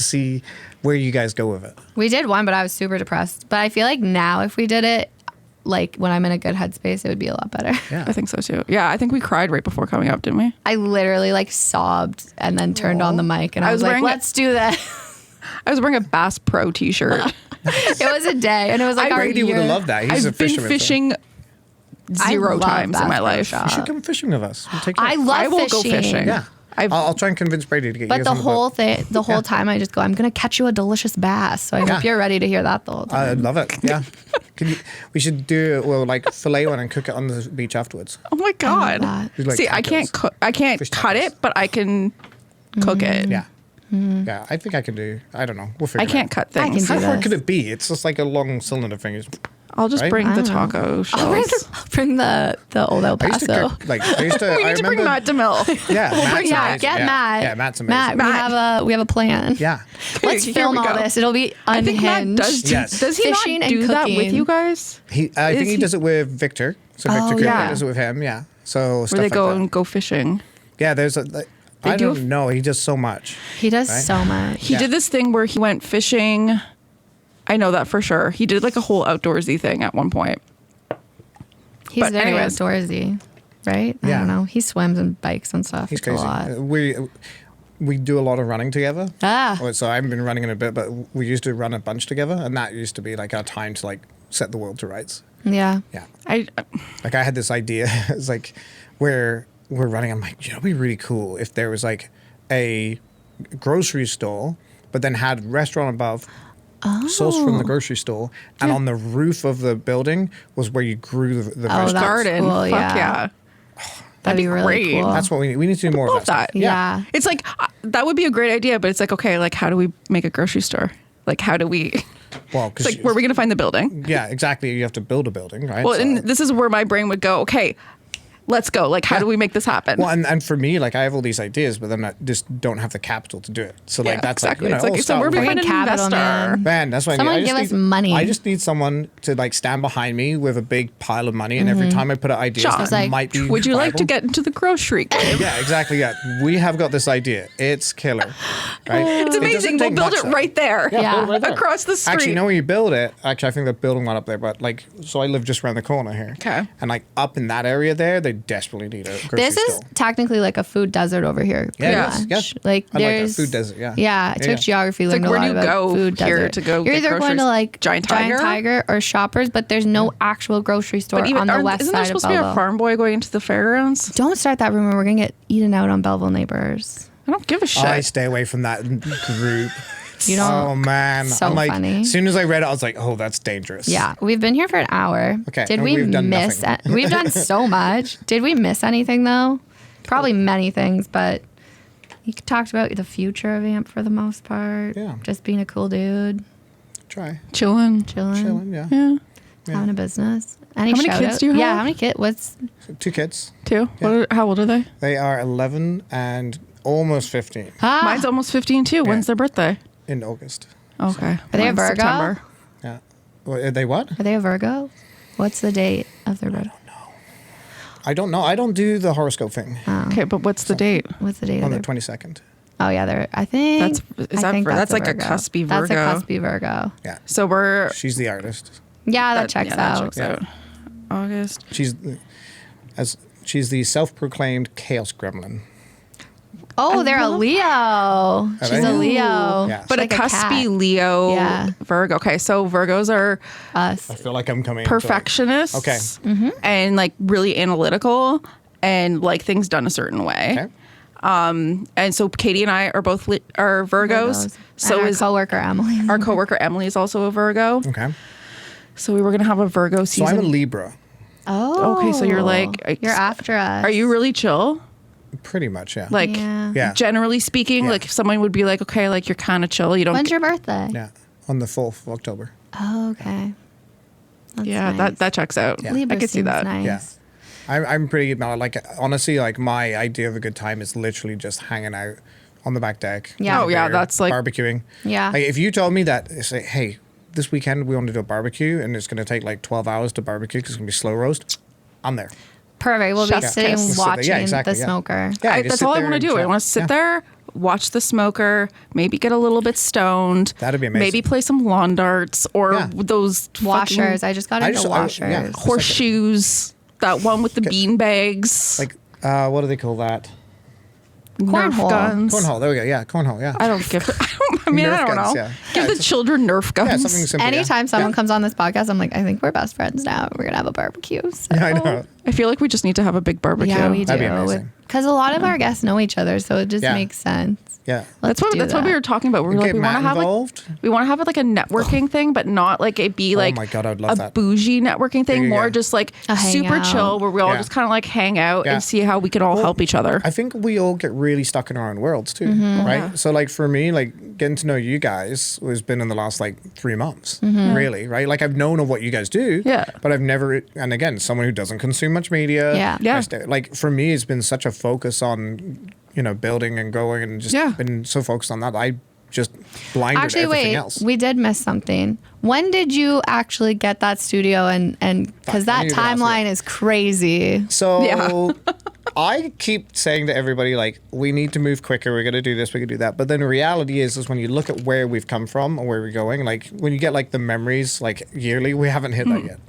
see where you guys go with it. We did one, but I was super depressed. But I feel like now if we did it, when I'm in a good headspace, it would be a lot better. Yeah. I think so too. Yeah, I think we cried right before coming up, didn't we? I literally sobbed and then turned on the mic and I was like, let's do that. I was wearing a Bass Pro t-shirt. It was a day and it was our Brady would have year. loved that. He's a I've been fisherman. fishing zero love times in my Bass Pro life. Shop. You should come fishing with us. We'll take you I out. love I will fishing. go fishing. Yeah. I'll try and convince Brady to get you But guys the on the whole boat. thing, the whole time I just go, I'm going to catch you a delicious bass. So I Yeah. hope you're ready to hear that the whole time. I'd love it. Yeah. We should fillet one and cook it on the beach afterwards. Oh my god! that. You'd like See, I tacos. can't cook. I can't Fish cut tacos. it, but I can cook it. Yeah. Yeah, I think I can do. I don't know. We'll figure I it can't out. cut I things. can How do hard this. could it be? It's just like a long cylinder thing. I'll just Right? bring I the don't know. taco I'll bring shells. the old El I used to Paso. cook, We I need to bring remember- Matt DeMille. Yeah, Matt's Yeah, amazing. get yeah. Matt. Yeah, Matt's amazing. Matt, we have a plan. Yeah. Let's Here film we all go. this. It'll be I think Matt unhinged. does. Yes. Does he Fishing not and do that with cooking. you guys? I think he does it with Victor. So Victor Cooper yeah. does it with him. Yeah. So Where stuff they like go that. and go fishing. Yeah, there's I do don't know. He does so much. He does Right? so much. He did this thing where he went fishing. I know that for sure. He did a whole outdoorsy thing at one point. He's But very anyways. outdoorsy, right? I Yeah. don't know. He swims and bikes and stuff. He's It's a crazy. lot. We do a lot of running together. Ah. So I haven't been running in a bit, but we used to run a bunch together, and that used to be our time to set the world to rights. Yeah. Yeah. I I had this idea. It's where we're running. I'm like, it'd be really cool if there was a grocery store, but then had restaurant above, sourced from the grocery store, and on the roof of the building was where you grew the vegetables. that's garden. cool, Fuck yeah. yeah. That'd be really great. cool. That's what we need. We need to do more Love of that. that. Stuff. Yeah. It's that would be a great idea, but it's okay, how do we make a grocery store? How do we? Well, It's because where are we going to find the building? yeah, exactly. You have to build a building, right? Well, So- and this is where my brain would go. Okay, let's go. How do we make this happen? Well, and for me, I have all these ideas, but then I just don't have the capital to do it. So Yeah, that's exactly. I'll So start where do we with- find an Capital, investor? Man, that's what Someone I need. give I us just need, money. I just need someone to stand behind me with a big pile of money, and every time I put out ideas John, that like, might be Would you like to viable- get into the grocery club? Yeah, exactly. Yeah, we have got this idea. It's killer. Right? It's It doesn't amazing. We'll take build much, it though. right there. Yeah. build it right there. Across the street. Actually, you know where you build it? Actually, I think they're building one up there, but so I live just around the corner here. Okay. And up in that area there, they desperately need a grocery This is store. technically like a food desert over here. Yeah, pretty it is. Yeah. much. I like that. There's Food desert, yeah. Yeah, I took Yeah. geography. It's Learned where a do lot you about go food here desert. to go You're get either going to groceries? Giant Tiger? or Shoppers, but there's no actual grocery store But even on the west isn't there side of supposed to be a Belleville. farm boy going into the fairgrounds? Don't start that rumor. We're gonna get eaten out on Belleville neighbors. I don't give a shit. I stay away from that group. You don't. Oh man, So I'm funny. as soon as I read it, I was like, oh, that's dangerous. Yeah, we've been here for an hour. Okay, Did and we we've done miss? nothing. We've done so much. Did we miss anything though? Probably many things, but you talked about the future of AMP for the most part. Yeah. Just being a cool dude, Try Chilling. chilling, yeah. Yeah. having a business. Any How many shout kids out? do you Yeah, have? how many kids? What's 2 kids. Two. Yeah. How old are they? They are 11 and almost 15 Mine's almost 15 too. When's their birthday? in August. Okay. Are they a Mine's Virgo? September. Yeah. Well, are they what? Are they a Virgo? What's the date of their birthday? I don't know. I don't do the horoscope thing Okay, but what's the date? What's the date on of the their? 22nd. Oh yeah, they're. I think That's I think that's a like a Virgo. cuspy That's a Virgo. cuspy Virgo. Yeah. So we're She's the artist. Yeah, that checks that out. checks Yeah. out. August. She's the self-proclaimed chaos gremlin. Oh, they're a Leo. She's they? a Leo. Yeah. But She's a like cuspy cat. Leo Yeah. Virgo. Okay, so Virgos are Us. I feel like I'm coming into, perfectionists. Okay. Mm-hmm. And really analytical. and like things done a certain way. Okay. And so Katie and I are both are Virgos. So and our is coworker Emily. our coworker Emily is also a Virgo. Okay. So we were gonna have a Virgo So season. I'm a Libra. Oh. Okay, so you're like You're after us. Are you really chill? Pretty much, yeah. Like Yeah. generally speaking, Yeah. like if someone would be like, okay, like you're kind of chill. You don't. When's your birthday? Yeah. On the 4th of October. Oh, okay. That's yeah, nice. that checks out. Yeah. Libra I could see seems that. Nice. Yeah. I'm pretty good about it. Like, honestly, like my idea of a good time is literally just hanging out on the back deck. Yeah. Oh, yeah, beer, that's like- barbecuing. Yeah. Like, if you told me that, say, hey, this weekend we want to do a barbecue and it's going to take like 12 hours to barbecue because it's going to be slow roast, I'm there. Perfect. We'll be Chef's sitting kiss. watching Yeah, exactly, the yeah. smoker. Yeah, just That's sit all I there want to and do. I chat. want to sit Yeah. there, watch the smoker, maybe get a little bit stoned. That'd be amazing. Maybe play some lawn darts or Yeah. those Washers. fucking I just got into washers. yeah. horseshoes. That one with the bean bags. Like, what do they call that? Nerf Cornhole. guns. Cornhole. There we go. Yeah, cornhole. Yeah. I don't give. I mean, Nerf I don't guns, know. yeah. Give Yeah, the it's- children Nerf guns. Yeah, something simple. Anytime yeah. someone Yeah. comes on this podcast, I'm like, I think we're best friends now. We're gonna have a barbecue. So. Yeah, I know. I feel like we just need to have a big barbecue. Yeah, we do. That'd be amazing. Because a lot of our guests know each other, so it just Yeah. makes sense. Yeah. Let's That's do what we that. were talking about. We were like, Get we want Matt to have involved. we want to have like a networking thing, but not like it be like my God, I would love a that. bougie networking thing. Yeah, More yeah. just like A super hangout. chill, where we all Yeah. just kind of like hang out Yeah. and see how we can all help each other. I think we all get really stuck in our own worlds too, Mm-hmm. right? So like for me, like getting to know you guys has been in the last like 3 months, really, right? Like I've known of what you guys do, Yeah. but I've never, and again, someone who doesn't consume much media, Yeah. Yeah. Like for me, it's been such a focus on, building and growing, and just Yeah. been so focused on that. I just blinded Actually, everything wait, else. we did miss something. When did you actually get that studio? And because Fuck, I that knew you were gonna ask timeline me. is crazy. So Yeah. I keep saying to everybody, like, we need to move quicker. We're going to do this. We can do that. But then the reality is when you look at where we've come from and where we're going, like when you get like the memories, like yearly, we haven't hit that yet.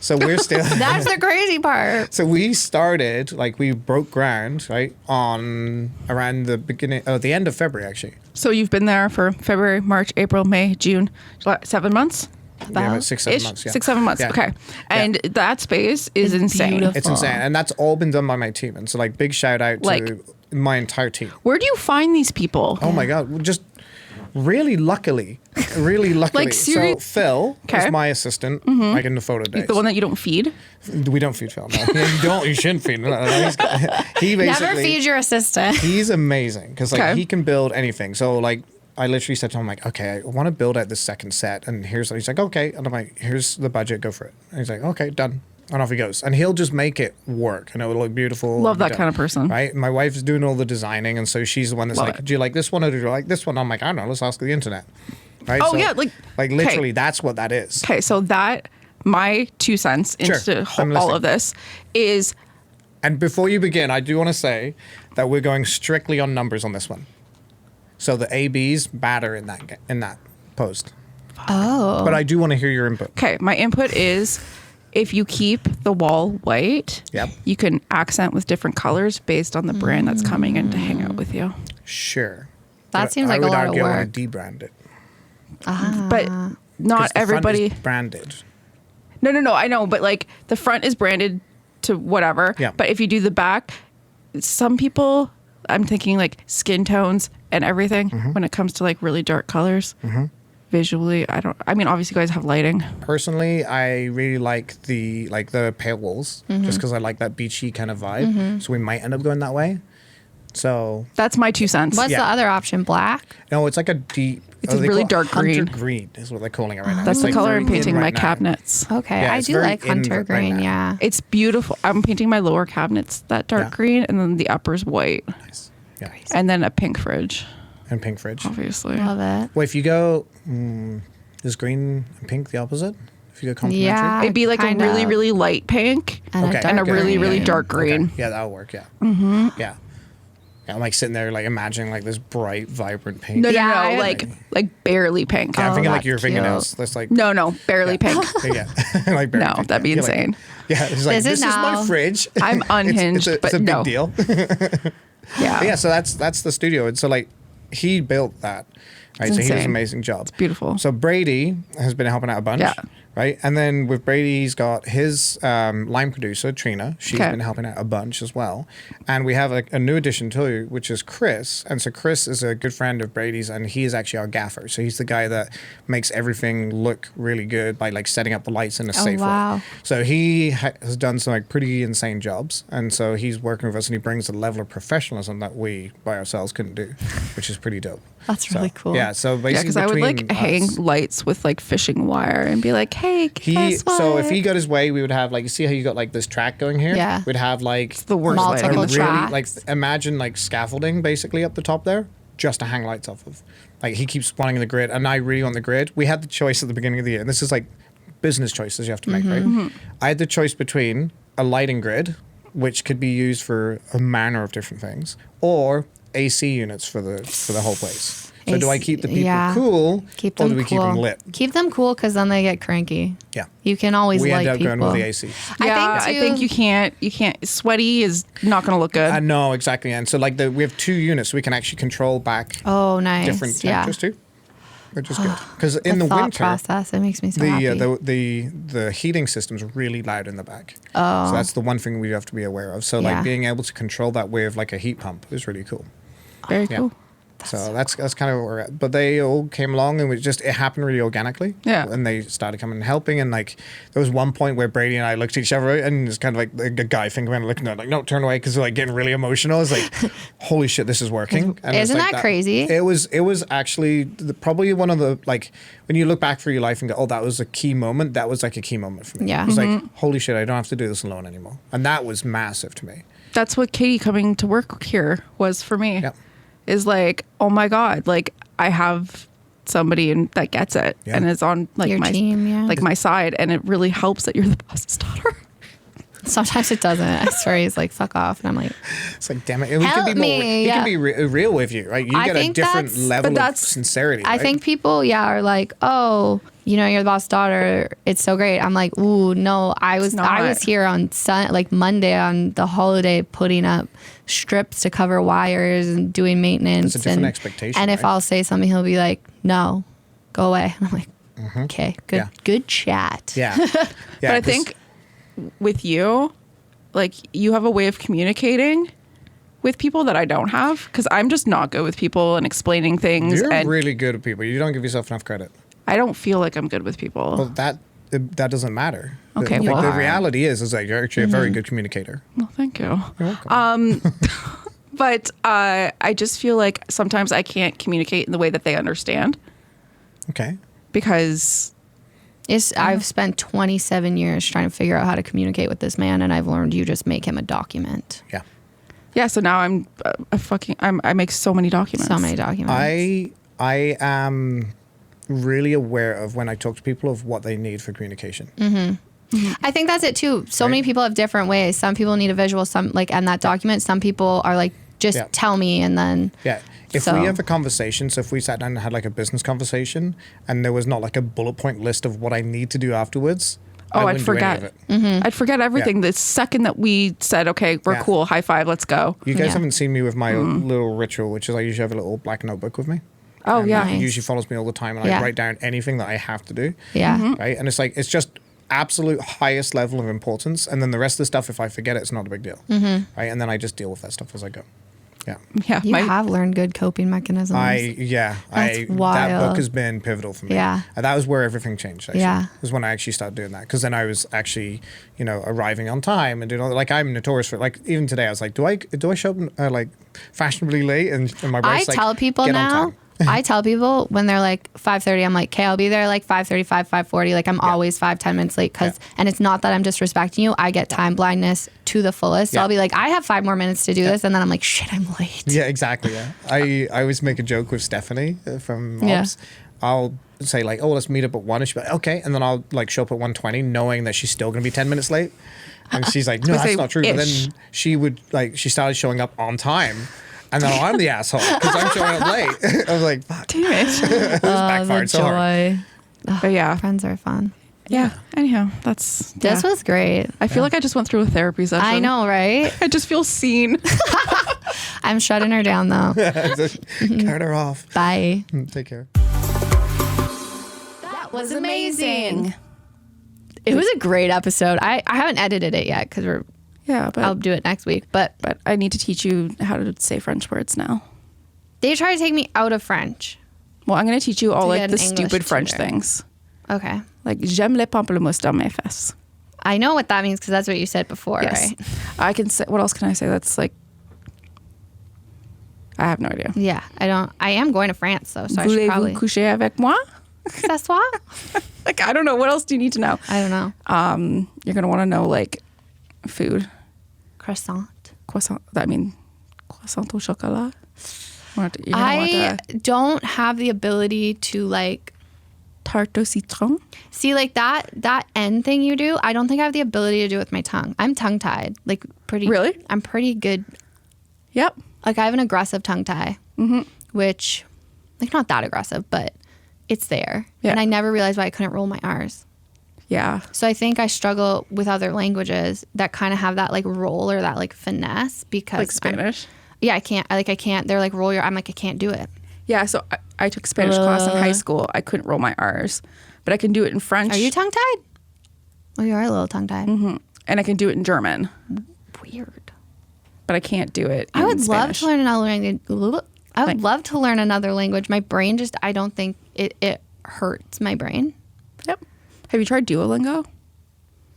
So we're still. That's the crazy part. So we started, like we broke ground, right, on around the end of February, actually. So you've been there for February, March, April, May, June, July, 7 months? Yeah, about 6, 7 Ish? months. Yeah. 6, 7 months. Yeah. Okay. And that space is It's insane. beautiful. It's insane. And that's all been done by my team. And so, like, big shout out to Like- my entire team. Where do you find these people? Oh my God. Just really luckily. Like, So Phil Okay. is my assistant, like in the photo days. The one that you don't feed? We don't feed Phil. No, you don't. You shouldn't feed him. No, he basically. Never feed your assistant. He's amazing because like Okay. he can build anything. So like I literally said to him like, okay, I want to build out this second set, and he's like, okay, and I'm like, here's the budget, go for it. And he's like, okay, done. And off he goes. And he'll just make it work and it'll look beautiful. Love and that done. kind of person. Right? My wife's doing all the designing, and so she's the one that's Love like, it. do you like this one or do you like this one? I'm like, I don't know, let's ask the internet. Right? Oh, So, yeah, like- literally okay. that's what that is. Okay, so that, my 2 cents Sure. into I'm all listening. of this is And before you begin, I do want to say that we're going strictly on numbers on this one. So the ABs matter in that post. Oh. But I do want to hear your input. okay. My input is if you keep the wall white, Yep. you can accent with different colors based on the brand that's coming in to hang out with you. Sure. That But seems I like a would lot of argue I work. want to debrand it. But 'Cause not the front everybody. is branded. No. I know, but like the front is branded to whatever. Yeah. But if you do the back, some people, I'm thinking like skin tones and everything Mm-hmm. when it comes to like really dark colors. Visually, I mean, obviously, you guys have lighting. Personally, I really like the pale walls, just because I like that beachy kind of vibe. So we might end up going that way. So That's my 2 cents. What's Yeah. the other option? Black? no, it's like a deep. It's a they really call it dark green. Hunter green is what they're calling it right now. That's It's the like color very I'm in painting my right now. cabinets. Okay. Yeah, I it's do very like in hunter right green. now. Yeah. It's beautiful. I'm painting my lower cabinets that dark Yeah. green, and then the upper's white, Nice. Yeah, and then a pink fridge, and pink fridge. obviously. Love it. Well, if you go, is green and pink the opposite? If you go complementary? Yeah. It'd be like a Kind really, of. really light pink And Okay. a dark and a really, green. really Yeah. dark green. Okay. Yeah, that'll work. Yeah. Mm-hmm. Yeah. Yeah, I'm like sitting there, like imagining like this bright, vibrant pink. No, Yeah, no, I- like barely pink. Yeah, I'm Oh, thinking like that's your cute. fingernails. That's like No, barely pink. yeah, like barely No, pink, that'd be yeah. You're like- insane. yeah, it's like This this is is my now- fridge. I'm unhinged, it's but a big no. deal. Yeah. But yeah, so that's the studio, and so like he built that. Right, so he did an insane. amazing job. It's beautiful. So Brady has been helping out a bunch. Yeah. Right. And then with Brady, he's got his line producer, Trina. She's been helping out a bunch as well. And we have a new addition too, which is Chris. And so Chris is a good friend of Brady's, and he is actually our gaffer. So he's the guy that makes everything look really good by like setting up the lights in a safe way. So he has done some like pretty insane jobs. And so he's working with us, and he brings a level of professionalism that we by ourselves couldn't do, which is pretty dope. That's really cool. Yeah, so basically, because I would like hang lights with like fishing wire and be like, "Hey, guess what?" So if he got his way, we would have like, you see how you got like this track going here? Yeah. We'd have like It's the worst light multiple on the tracks. like imagine like scaffolding basically up the top there, just to hang lights off of. Like he keeps wanting the grid, and I really want the grid. We had the choice at the beginning of the year, and this is like business choices you have to make, right? I had the choice between a lighting grid, which could be used for a manner of different things, or AC units for the whole place. So do I keep the people cool, or do we keep them lit? Keep them cool, because then they get cranky. Yeah. You can always We light end up people. going with the AC. I think you can't. Sweaty is not going to look good. No, exactly. And so like we have 2 units, so we can actually control back nice. different temperatures too, which is good. Because in the thought winter, process, it makes me so happy. the heating system's really loud in the back. So that's the one thing we have to be aware of. So like being able to control that with like a heat pump is really cool. Very cool. So that's kind of where we're at. But they all came along, and it happened really organically. Yeah. And they started coming and helping. And like there was one point where Brady and I looked at each other, and it's kind of like a guy thing around looking at it, like, no, turn away, because they're like getting really emotional. It's like, holy shit, this is working. And Isn't like that crazy? It was actually probably one of the, like, when you look back through your life and go, oh, that was a key moment. That was like a key moment for me. Yeah. It was like, holy shit, I don't have to do this alone anymore. And that was massive to me. That's what Katie coming to work here was for me. Yeah. Is like, oh my God, like I have somebody that gets it and is on like Your my team, like my side, and it really helps that you're the boss's daughter. Sometimes it doesn't. I swear he's like, fuck off. And I'm like, it's like, damn it. Help He me, can be real with you, right? You get a different level of sincerity. I think people, are like, oh, you're the boss daughter. It's so great. I'm like, ooh, no. I was here on Monday on the holiday, putting up strips to cover wires and doing maintenance. It's a different expectation. And if I'll say something, he'll be like, no, go away. And I'm like, okay, good chat. Yeah. But I think with you, like you have a way of communicating with people that I don't have, because I'm just not good with people and explaining things. You're really good at people. You don't give yourself enough credit. I don't feel like I'm good with people. Well, that doesn't matter. Okay, the reality is like you're actually a very good communicator. Well, thank you. You're welcome. But I just feel like sometimes I can't communicate in the way that they understand. Okay. Because I've spent 27 years trying to figure out how to communicate with this man, and I've learned you just make him a document. Yeah. Yeah. So now I'm I make so many documents. So many documents. I am really aware of when I talk to people of what they need for communication. I think that's it too. So many people have different ways. Some people need a visual, some and that document. Some people are like, just tell me, and then. Yeah. If we have a conversation, so if we sat down and had like a business conversation, and there was not like a bullet point list of what I need to do afterwards, I'd forget. I'd forget everything the second that we said, okay, we're cool, high five, let's go. You guys haven't seen me with my little ritual, which is I usually have a little black notebook with me. Oh, and yeah. It usually follows me all the time, and I write down anything that I have to do. Yeah. Right? And it's just absolute highest level of importance, and then the rest of the stuff, if I forget it, it's not a big deal. Right? And then I just deal with that stuff as I go. Yeah. Yeah. You have learned good coping mechanisms. That book has been pivotal for me. Yeah. And that was where everything changed, actually. Yeah. Was when I actually started doing that. Because then I was actually, arriving on time and doing all that. Like, I'm notorious for, like, even today, I was like, do I show up, like, fashionably late? And my wife's like, tell people get on now. time. I tell people when they're like 5:30, I'm like, okay, I'll be there like 5:35, 5:40. Like I'm always 5-10 minutes late and it's not that I'm disrespecting you. I get time blindness to the fullest. So I'll be like, I have 5 more minutes to do this, and then I'm like, shit, I'm late. Yeah, exactly. Yeah, I always make a joke with Stephanie from Mops. I'll say like, oh, let's meet up at 1, and she'll be like, okay, and then I'll like show up at 1:20, knowing that she's still gonna be 10 minutes late, and she's like, no, that's not true. But then she started showing up on time. And then I'm the asshole because I'm showing up late. I was like, fuck. Damn it. It was backfired so hard. But yeah. Friends are fun. Yeah. Anyhow, this was great. I feel like I just went through a therapy session. I know, right? I just feel seen. I'm shutting her down though. Cut her off. Bye. Take care. That was amazing. a great episode. I haven't edited it yet because I'll do it next week. But I need to teach you how to say French words now. They try to take me out of French. Well, I'm going to teach you all like the English stupid French tutor. things. Okay. Like, j'aime les pamplemousses dans mes fesses. I know what that means because that's what you said before, Yes. right? I can say, what else can I say that's like, I have no idea. Yeah, I am going to France though, so I should Voulez-vous probably. coucher avec moi? Ça soit? Like, I don't know. What else do you need to know? I don't know. You're going to want to know like food. Croissant. Croissant. That mean croissant au chocolat? I don't have the ability to like Tarte au citron? see like that end thing you do. I don't think I have the ability to do it with my tongue. I'm tongue tied. Like pretty. Really? I'm pretty good. Yep. Like I have an aggressive tongue tie, which like not that aggressive, but it's there. Yeah. And I never realized why I couldn't roll my R's. Yeah. So I think I struggle with other languages that kind of have that like roll or that like finesse because Like Spanish? I can't. They're like roll your. I'm like I can't do it. Yeah, so I took Spanish class in high school. I couldn't roll my R's, but I can do it in French. Are you tongue tied? Well, you are a little tongue tied. And I can do it in German, Weird. but I can't do it in I would love Spanish. to learn another language. I would love to learn another language. My brain just. I don't think it hurts my brain. Yep. Have you tried Duolingo?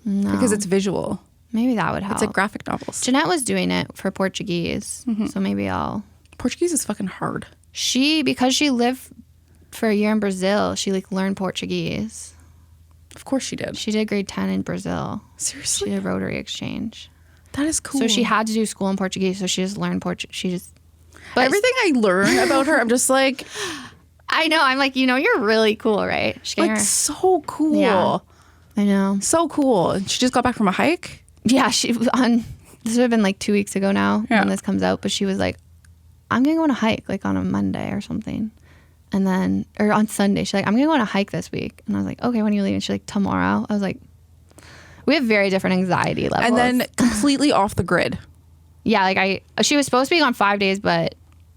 No. Because it's visual. Maybe that would help. It's like graphic novels. Jeanette was doing it for Portuguese, so maybe I'll. Portuguese is fucking hard. Because she lived for a year in Brazil, she like learned Portuguese. Of course she did. She did grade 10 in Brazil. She Seriously? did Rotary exchange. That is cool. So she had to do school in Portuguese, so she just learned Portuguese. She just. But Everything I learn about her, I'm just like, I know. I'm like, you're really cool, right? She like so cool. Yeah. I know. So cool. And she just got back from a hike. Yeah, this would have been like 2 weeks ago now when this comes out, but she was like, I'm going to go on a hike like on a Monday or something. And then, or on Sunday, she's like, I'm going to go on a hike this week. And I was like, okay, when are you leaving? She's like, tomorrow. I was like, we have very different anxiety levels. And then completely off the grid. Yeah, like she was supposed to be gone 5 days, but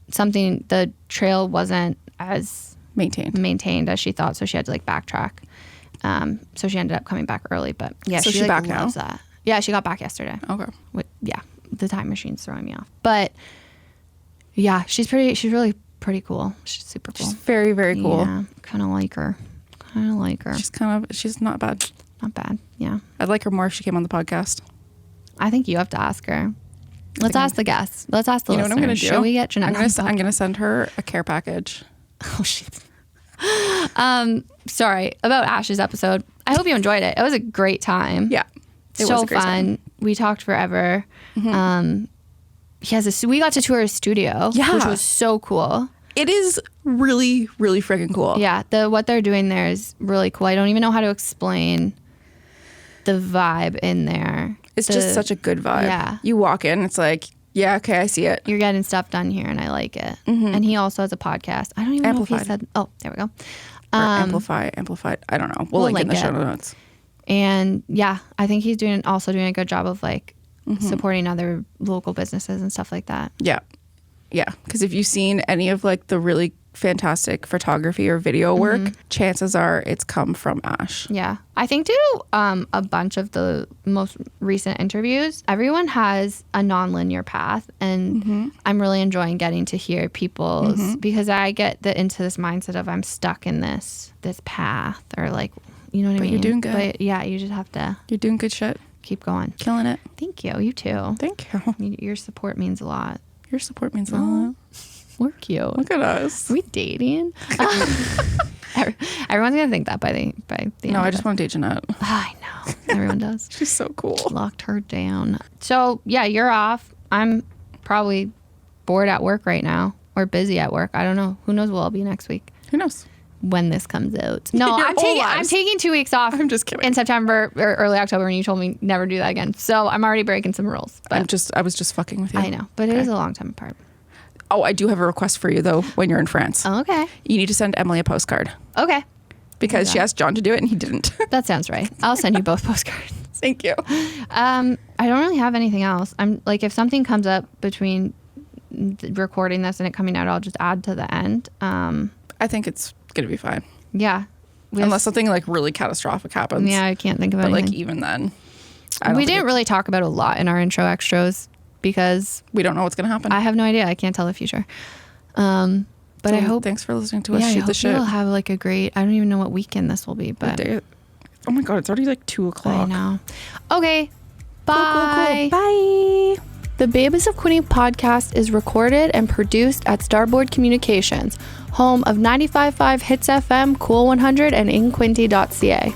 the trail wasn't as maintained as she thought. So she had to like backtrack. So she ended up coming back early, but yeah, So she she's like, back loves now? that. Yeah, she got back yesterday. Okay. Yeah, the time machine's throwing me off. But yeah, she's really pretty cool. She's super cool. She's very, very cool. Yeah, kind of like her. She's not bad. Not bad. Yeah. I'd like her more if she came on the podcast. I think you have to ask her. Let's ask the guests. Let's ask the You know what I'm going to do? Shall we get Jeanette? I'm going to send her a care package. Oh, shit. Sorry about Ash's episode. I hope you enjoyed it. It was a great time. Yeah. It So was a great fun. time. We talked forever. We got to tour his studio, which was so cool. It is really, really freaking cool. Yeah, what they're doing there is really cool. I don't even know how to explain the vibe in there. It's just such a good vibe. Yeah. You walk in, it's like, yeah, okay, I see it. You're getting stuff done here, and I like it. And he also has a podcast. I don't even know if he Amplified. said. Oh, there we go. Or amplified. I don't know. We'll link in the show notes. And yeah, I think he's also doing a good job of like supporting other local businesses and stuff like that. Yeah. Yeah. Because if you've seen any of like the really fantastic photography or video work, chances are it's come from Ash. Yeah. I think too, a bunch of the most recent interviews, everyone has a non-linear path. And I'm really enjoying getting to hear people's, because I get into this mindset of I'm stuck in this path or like, you know what I mean? You're doing good. But yeah, you just have to You're doing good shit. keep going. Killing it. Thank you. You too. Thank you. Your support means a lot. Your support means a lot. We're cute. Look at us. Are we dating? Everyone's gonna think that by the end. No, of I just want to date Jeanette. I know. Everyone does. She's so cool. Locked her down. So yeah, you're off. I'm probably bored at work right now or busy at work. I don't know. Who knows what I'll be next week Who knows? when this comes out. No, Your I'm whole taking lives. 2 weeks off. I'm just kidding. In September or early October, and you told me never do that again. So I'm already breaking some rules. But I was just fucking with you. I know, but it is a long time apart. Oh, I do have a request for you though. When you're in France, Oh, okay. you need to send Emily a postcard Okay. because she asked John to do it and he didn't. That sounds right. I'll send you both postcards. Thank you. I don't really have anything else. I'm like, if something comes up between recording this and it coming out, I'll just add to the end. I think it's gonna be fine. Yeah. Unless something like really catastrophic happens. Yeah, I can't think of But anything. like even then, We didn't really talk about a lot in our intro extras because we don't know what's going to happen. I have no idea. I can't tell the future. But I hope. Thanks for listening to us I shoot hope the shit. you'll have like a great. I don't even know what weekend this will be, but Oh my God, it's already like 2:00. I know. Okay. Bye. Cool. Bye. The Babies of Quinte podcast is recorded and produced at Starboard Communications, home of 95.5 Hits FM, Cool 100, and InQuinte.ca.